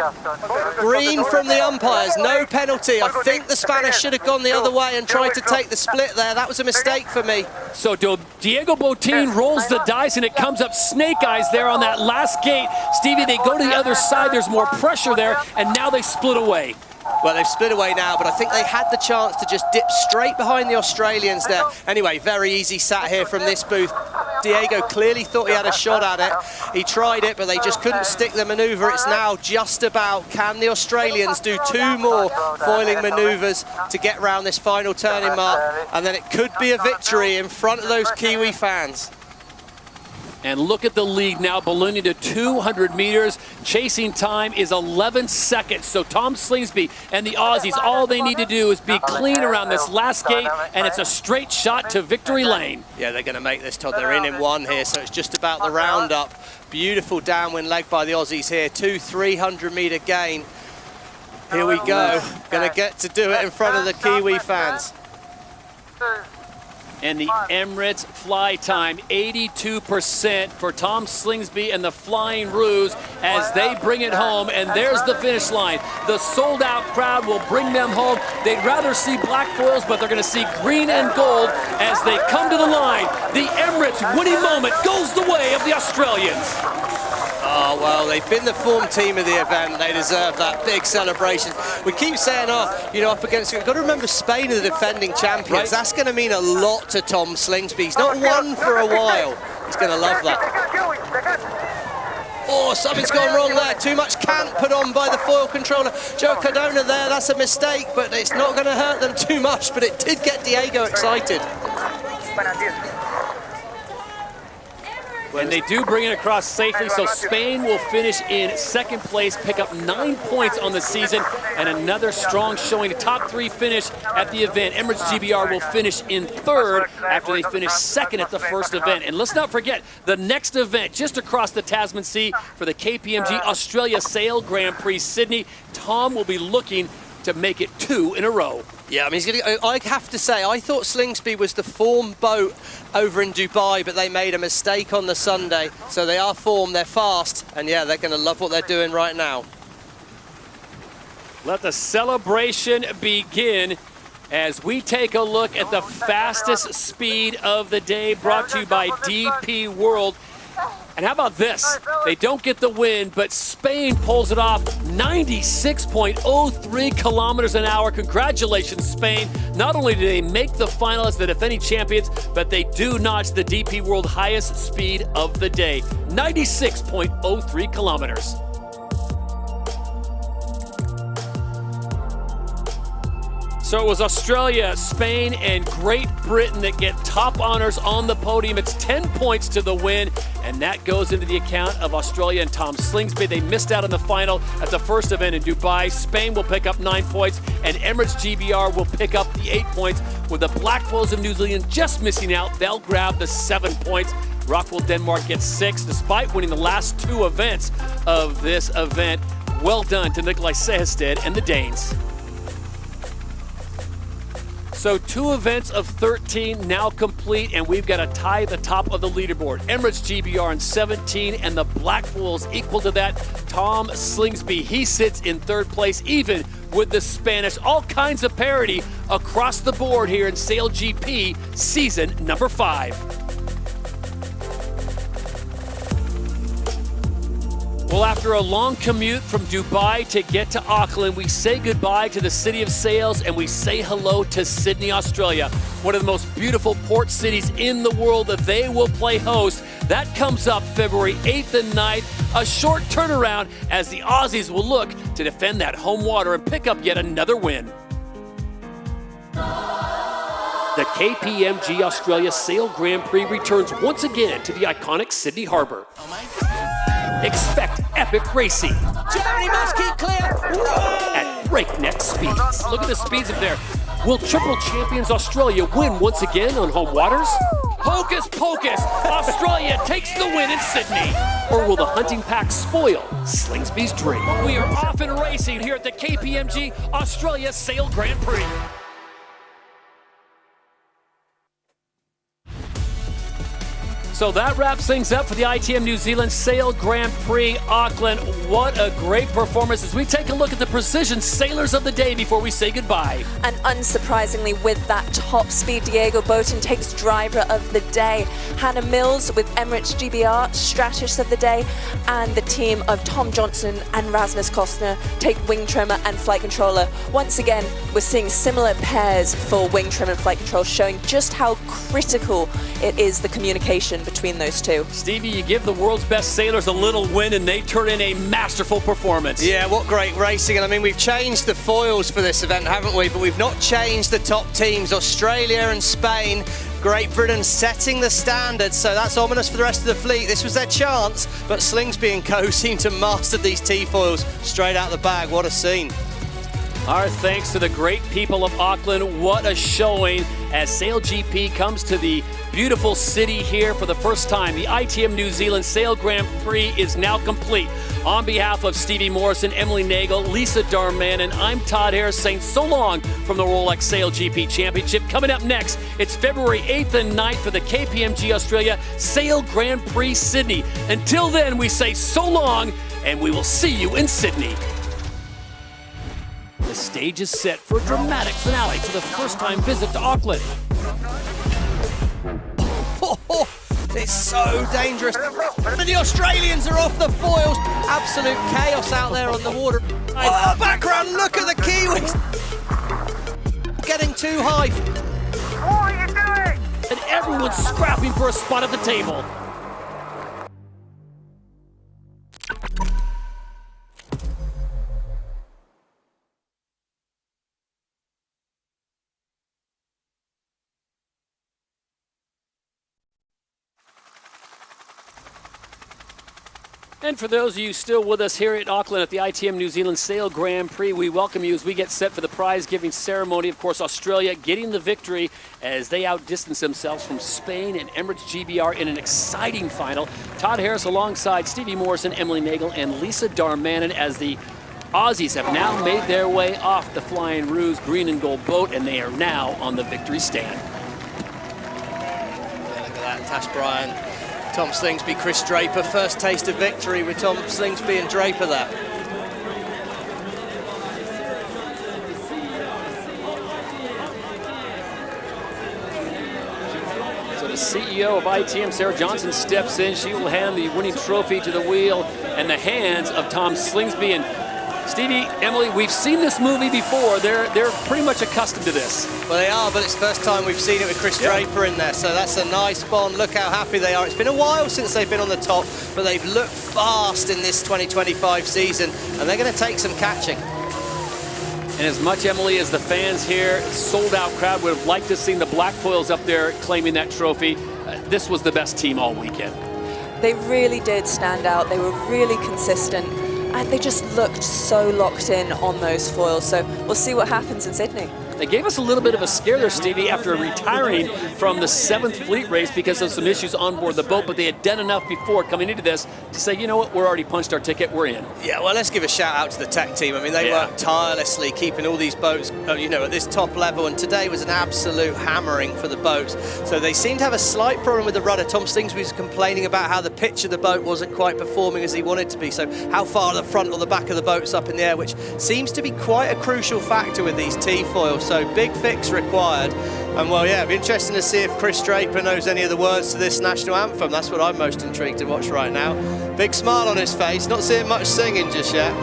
Green from the umpires, no penalty. I think the Spanish should have gone the other way and tried to take the split there. That was a mistake for me. So Diego Botín rolls the dice, and it comes up snake eyes there on that last gate. Stevie, they go to the other side. There's more pressure there, and now they split away. Well, they've split away now, but I think they had the chance to just dip straight behind the Australians there. Anyway, very easy sat here from this booth. Diego clearly thought he had a shot at it. He tried it, but they just couldn't stick the manoeuvre. It's now just about, can the Australians do 2 more foiling manoeuvres to get round this final turning mark, and then it could be a victory in front of those Kiwi fans. And look at the lead now, ballooning to 200 meters. Chasing time is 11 seconds. So Tom Slingsby and the Aussies, all they need to do is be clean around this last gate, and it's a straight shot to victory lane. Yeah, they're going to make this, Todd. They're in 1 here, so it's just about the roundup. Beautiful downwind leg by the Aussies here. 2 300-meter gain. Here we go. Going to get to do it in front of the Kiwi fans. And the Emirates fly time, 82% for Tom Slingsby and the Flying Roos as they bring it home. And there's the finish line. The sold-out crowd will bring them home. They'd rather see black foils, but they're going to see green and gold as they come to the line. The Emirates winning moment goes the way of the Australians. Oh, well, they've been the form team of the event. They deserve that big celebration. We keep saying, up against... You've got to remember Spain are the defending champions. Right. That's going to mean a lot to Tom Slingsby. He's not won for a while. He's going to love that. Oh, something's gone wrong there. Too much cant put on by the foil controller. Joe Cardona there, that's a mistake, but it's not going to hurt them too much, but it did get Diego excited. And they do bring it across safely, so Spain will finish in second place, pick up 9 points on the season, and another strong showing. A top 3 finish at the event. Emirates GBR will finish in third after they finished second at the first event. And let's not forget, the next event just across the Tasman Sea for the KPMG Australia Sail Grand Prix Sydney. Tom will be looking to make it 2 in a row. Yeah, I mean, I have to say, I thought Slingsby was the form boat over in Dubai, but they made a mistake on the Sunday. So they are formed, they're fast, and yeah, they're going to love what they're doing right now. Let the celebration begin as we take a look at the fastest speed of the day, brought to you by DP World. And how about this? They don't get the win, but Spain pulls it off, 96.03 kilometers an hour. Congratulations, Spain. Not only do they make the final as the defending champions, but they do notch the DP World highest speed of the day, 96.03 kilometers. So it was Australia, Spain, and Great Britain that get top honors on the podium. It's 10 points to the win, and that goes into the account of Australia and Tom Slingsby. They missed out on the final at the first event in Dubai. Spain will pick up 9 points, and Emirates GBR will pick up the 8 points. With the Black Bulls of New Zealand just missing out, they'll grab the 7 points. Rockwell, Denmark gets 6, despite winning the last 2 events of this event. Well done to Nikolai Sehested and the Danes. So 2 events of 13 now complete, and we've got a tie at the top of the leaderboard. Emirates GBR in 17, and the Black Bulls equal to that. Tom Slingsby, he sits in 3rd place, even with the Spanish. All kinds of parity across the board here in SailGP season number 5. Well, after a long commute from Dubai to get to Auckland, we say goodbye to the City of Sails and we say hello to Sydney, Australia, one of the most beautiful port cities in the world that they will play host. That comes up February 8th and 9th, a short turnaround as the Aussies will look to defend that home water and pick up yet another win. The KPMG Australia Sail Grand Prix returns once again to the iconic Sydney Harbour. Expect epic racing. Jerry must keep clear. At breakneck speeds. Look at the speeds up there. Will triple champions Australia win once again on home waters? Hocus pocus! Australia takes the win in Sydney. Or will the hunting pack spoil Slingsby's dream? We are off and racing here at the KPMG Australia Sail Grand Prix. So that wraps things up for the ITM New Zealand Sail Grand Prix Auckland. What a great performance as we take a look at the precision sailors of the day before we say goodbye. And unsurprisingly, with that top speed, Diego Boatin takes driver of the day. Hannah Mills with Emirates GBR, strategist of the day. And the team of Tom Johnson and Rasmus Kostner take wing trimmer and flight controller. Once again, we're seeing similar pairs for wing trim and flight control, showing just how critical it is, the communication between those two. Stevie, you give the world's best sailors a little win and they turn in a masterful performance. Yeah, what great racing. And I mean, we've changed the foils for this event, haven't we? But we've not changed the top teams. Australia and Spain, Great Britain setting the standard, so that's ominous for the rest of the fleet. This was their chance, but Slingsby and co seem to master these T-foils straight out the bag. What a scene. Our thanks to the great people of Auckland. What a showing as SailGP comes to the beautiful city here for the first time. The ITM New Zealand Sail Grand Prix is now complete. On behalf of Stevie Morrison, Emily Nagel, Lisa Darman, and I'm Todd Harris saying so long from the Rolex SailGP Championship. Coming up next, it's February 8th and 9th for the KPMG Australia Sail Grand Prix Sydney. Until then, we say so long, and we will see you in Sydney. The stage is set for a dramatic finale for the first-time visit to Auckland. It's so dangerous. And the Australians are off the foils. Absolute chaos out there on the water. Oh, background, look at the Kiwis. Getting too high. What are you doing? And everyone's scrapping for a spot at the table. And for those of you still with us here at Auckland at the ITM New Zealand Sail Grand Prix, we welcome you as we get set for the prize-giving ceremony. Of course, Australia getting the victory as they outdistance themselves from Spain and Emirates GBR in an exciting final. Todd Harris alongside Stevie Morrison, Emily Nagel, and Lisa Darmanin as the Aussies have now made their way off the Flying Ruse green and gold boat, and they are now on the victory stand. Look at that, Tash Bryan, Tom Slingsby, Chris Draper. First taste of victory with Tom Slingsby and Draper there. So the CEO of ITM, Sarah Johnson, steps in. She will hand the winning trophy to the wheel and the hands of Tom Slingsby. And Stevie, Emily, we've seen this movie before. They're pretty much accustomed to this. Well, they are, but it's the first time we've seen it with Chris Draper in there, so that's a nice bond. Look how happy they are. It's been a while since they've been on the top, but they've looked fast in this 2025 season, and they're going to take some catching. And as much, Emily, as the fans here, sold-out crowd would have liked to see the Black Foils up there claiming that trophy, this was the best team all weekend. They really did stand out. They were really consistent. And they just looked so locked in on those foils. So we'll see what happens in Sydney. They gave us a little bit of a scare there, Stevie, after retiring from the 7th Fleet race because of some issues on board the boat, but they had done enough before coming into this to say, you know what, we're already punched our ticket, we're in. Yeah, well, let's give a shout out to the tech team. I mean, they worked tirelessly keeping all these boats, you know, at this top level, and today was an absolute hammering for the boats. So they seem to have a slight problem with the rudder. Tom Slingsby was complaining about how the pitch of the boat wasn't quite performing as he wanted to be, so how far the front or the back of the boat's up in the air, which seems to be quite a crucial factor with these T-foils. So big fix required. And well, yeah, it'd be interesting to see if Chris Draper knows any of the words to this national anthem. That's what I'm most intrigued to watch right now. Big smile on his face, not seeing much singing just yet.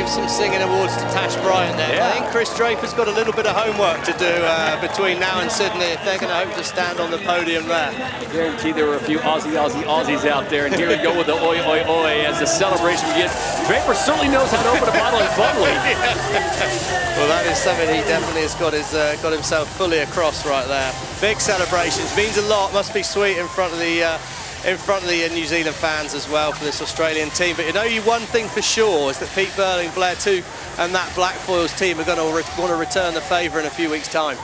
Some singing awards to Tash Bryan there. Yeah. I think Chris Draper's got a little bit of homework to do between now and Sydney if they're going to hope to stand on the podium there. I guarantee there were a few Aussies out there, and here we go with the oi, oi, oi as the celebration begins. Draper certainly knows how to open a bottle of bubbly. Well, that is something he definitely has got himself fully across right there. Big celebrations, means a lot, must be sweet in front of the New Zealand fans as well for this Australian team. But you know, one thing for sure is that Pete Burling, Blair Too, and that Black Foils team are going to want to return the favour in a few weeks' time.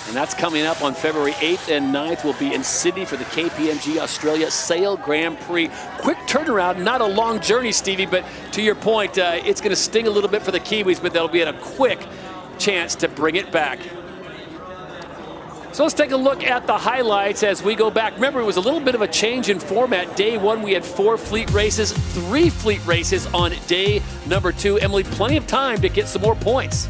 And that's coming up on February 8th and 9th. We'll be in Sydney for the KPMG Australia Sail Grand Prix. Quick turnaround, not a long journey, Stevie, but to your point, it's going to sting a little bit for the Kiwis, but they'll be at a quick chance to bring it back. So let's take a look at the highlights as we go back. Remember, it was a little bit of a change in format. Day one, we had 4 fleet races, 3 fleet races on day number 2. Emily, plenty of time to get some more points.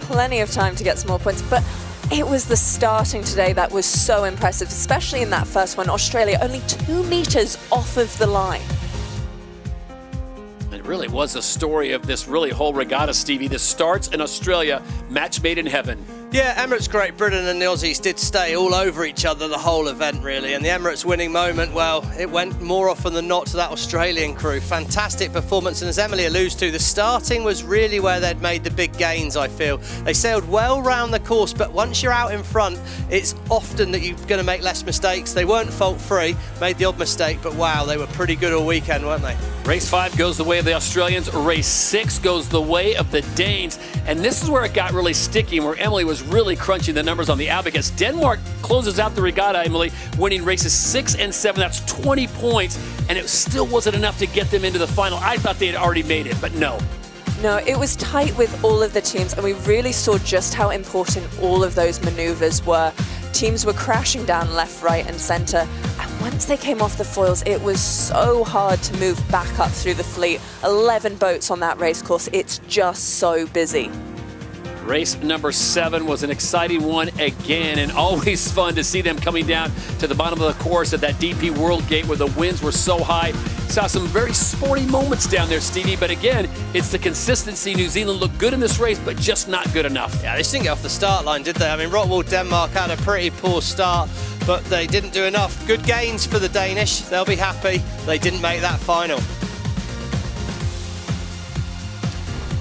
Plenty of time to get some more points, but it was the starting today that was so impressive, especially in that first one. Australia only 2 meters off of the line. It really was a story of this whole regatta, Stevie. This starts in Australia, match made in heaven. Yeah, Emirates Great Britain and the Aussies did stay all over each other the whole event, really. And the Emirates winning moment, well, it went more often than not to that Australian crew. Fantastic performance. And as Emily alludes to, the starting was really where they'd made the big gains, I feel. They sailed well round the course, but once you're out in front, it's often that you're going to make less mistakes. They weren't fault-free, made the odd mistake, but wow, they were pretty good all weekend, weren't they? Race 5 goes the way of the Australians. Race 6 goes the way of the Danes. And this is where it got really sticky and where Emily was really crunching the numbers on the abacus. Denmark closes out the regatta, Emily, winning races 6 and 7. That's 20 points, and it still wasn't enough to get them into the final. I thought they had already made it, but no. No, it was tight with all of the teams, and we really saw just how important all of those maneuvers were. Teams were crashing down left, right, and centre. And once they came off the foils, it was so hard to move back up through the fleet. 11 boats on that race course. It's just so busy. Race number 7 was an exciting one again, and always fun to see them coming down to the bottom of the course at that DP World Gate where the winds were so high. Saw some very sporty moments down there, Stevie, but again, it's the consistency. New Zealand looked good in this race, but just not good enough. Yeah, they just didn't get off the start line, did they? I mean, Rottwell, Denmark had a pretty poor start, but they didn't do enough. Good gains for the Danish. They'll be happy. They didn't make that final.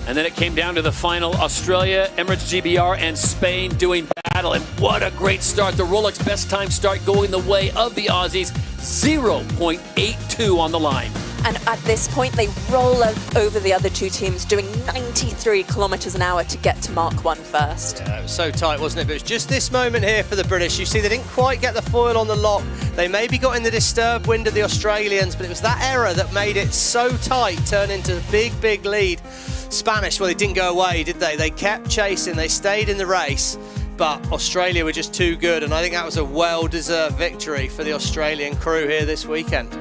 And then it came down to the final. Australia, Emirates GBR, and Spain doing battle. And what a great start. The Rolex best time start going the way of the Aussies. 0.82 on the line. And at this point, they roll over the other two teams, doing 93 kilometres an hour to get to Mark 1 first. Yeah, it was so tight, wasn't it? But it was just this moment here for the British. You see, they didn't quite get the foil on the lock. They maybe got in the disturbed wind of the Australians, but it was that error that made it so tight, turn into a big, big lead. Spanish, well, they didn't go away, did they? They kept chasing, they stayed in the race, but Australia were just too good, and I think that was a well-deserved victory for the Australian crew here this weekend.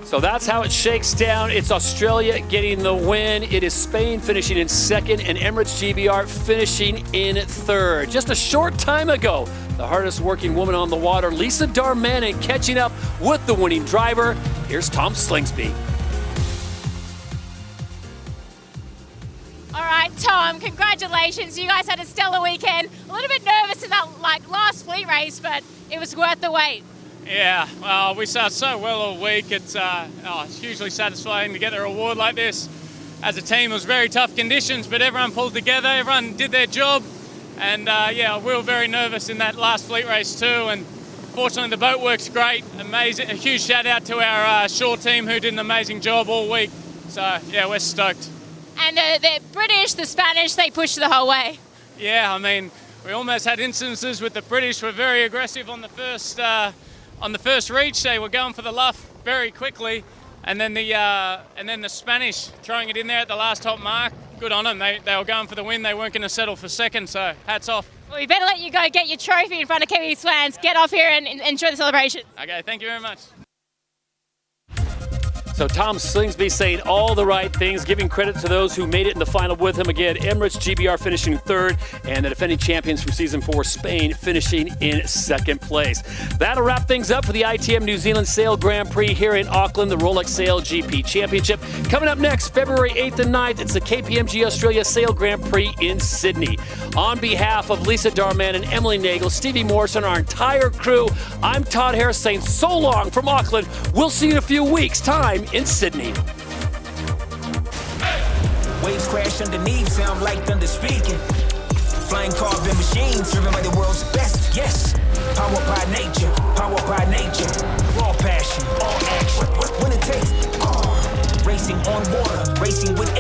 So that's how it shakes down. It's Australia getting the win. It is Spain finishing in second and Emirates GBR finishing in third. Just a short time ago, the hardest working woman on the water, Lisa Darmanin, catching up with the winning driver. Here's Tom Slingsby. All right, Tom, congratulations. You guys had a stellar weekend. A little bit nervous in that last fleet race, but it was worth the wait. Yeah, well, we started so well all week. It's hugely satisfying to get a reward like this. As a team, it was very tough conditions, but everyone pulled together, everyone did their job. And yeah, we were very nervous in that last fleet race too. And fortunately, the boat works great. Amazing. A huge shout out to our shore team who did an amazing job all week. So yeah, we're stoked. And the British, the Spanish, they pushed the whole way. Yeah, I mean, we almost had instances with the British were very aggressive on the first reach. They were going for the luff very quickly, and then the Spanish throwing it in there at the last top mark. Good on them. They were going for the win. They weren't going to settle for second. So hats off. Well, we better let you go get your trophy in front of Kiwi Swans. Get off here and enjoy the celebration. Okay, thank you very much. So Tom Slingsby saying all the right things, giving credit to those who made it in the final with him. Again, Emirates GBR finishing third, and the defending champions from Season 4, Spain, finishing in second place. That'll wrap things up for the ITM New Zealand Sail Grand Prix here in Auckland, the Rolex SailGP Championship. Coming up next, February 8th and 9th, it's the KPMG Australia Sail Grand Prix in Sydney. On behalf of Lisa Darman and Emily Nagel, Stevie Morrison, our entire crew, I'm Todd Harris saying so long from Auckland. We'll see you in a few weeks' time in Sydney. Waves crash underneath, sound like thunder speaking. Flying carbon machines, driven by the world's best. Yes, powered by nature, raw passion, all action. When it takes racing on water, racing with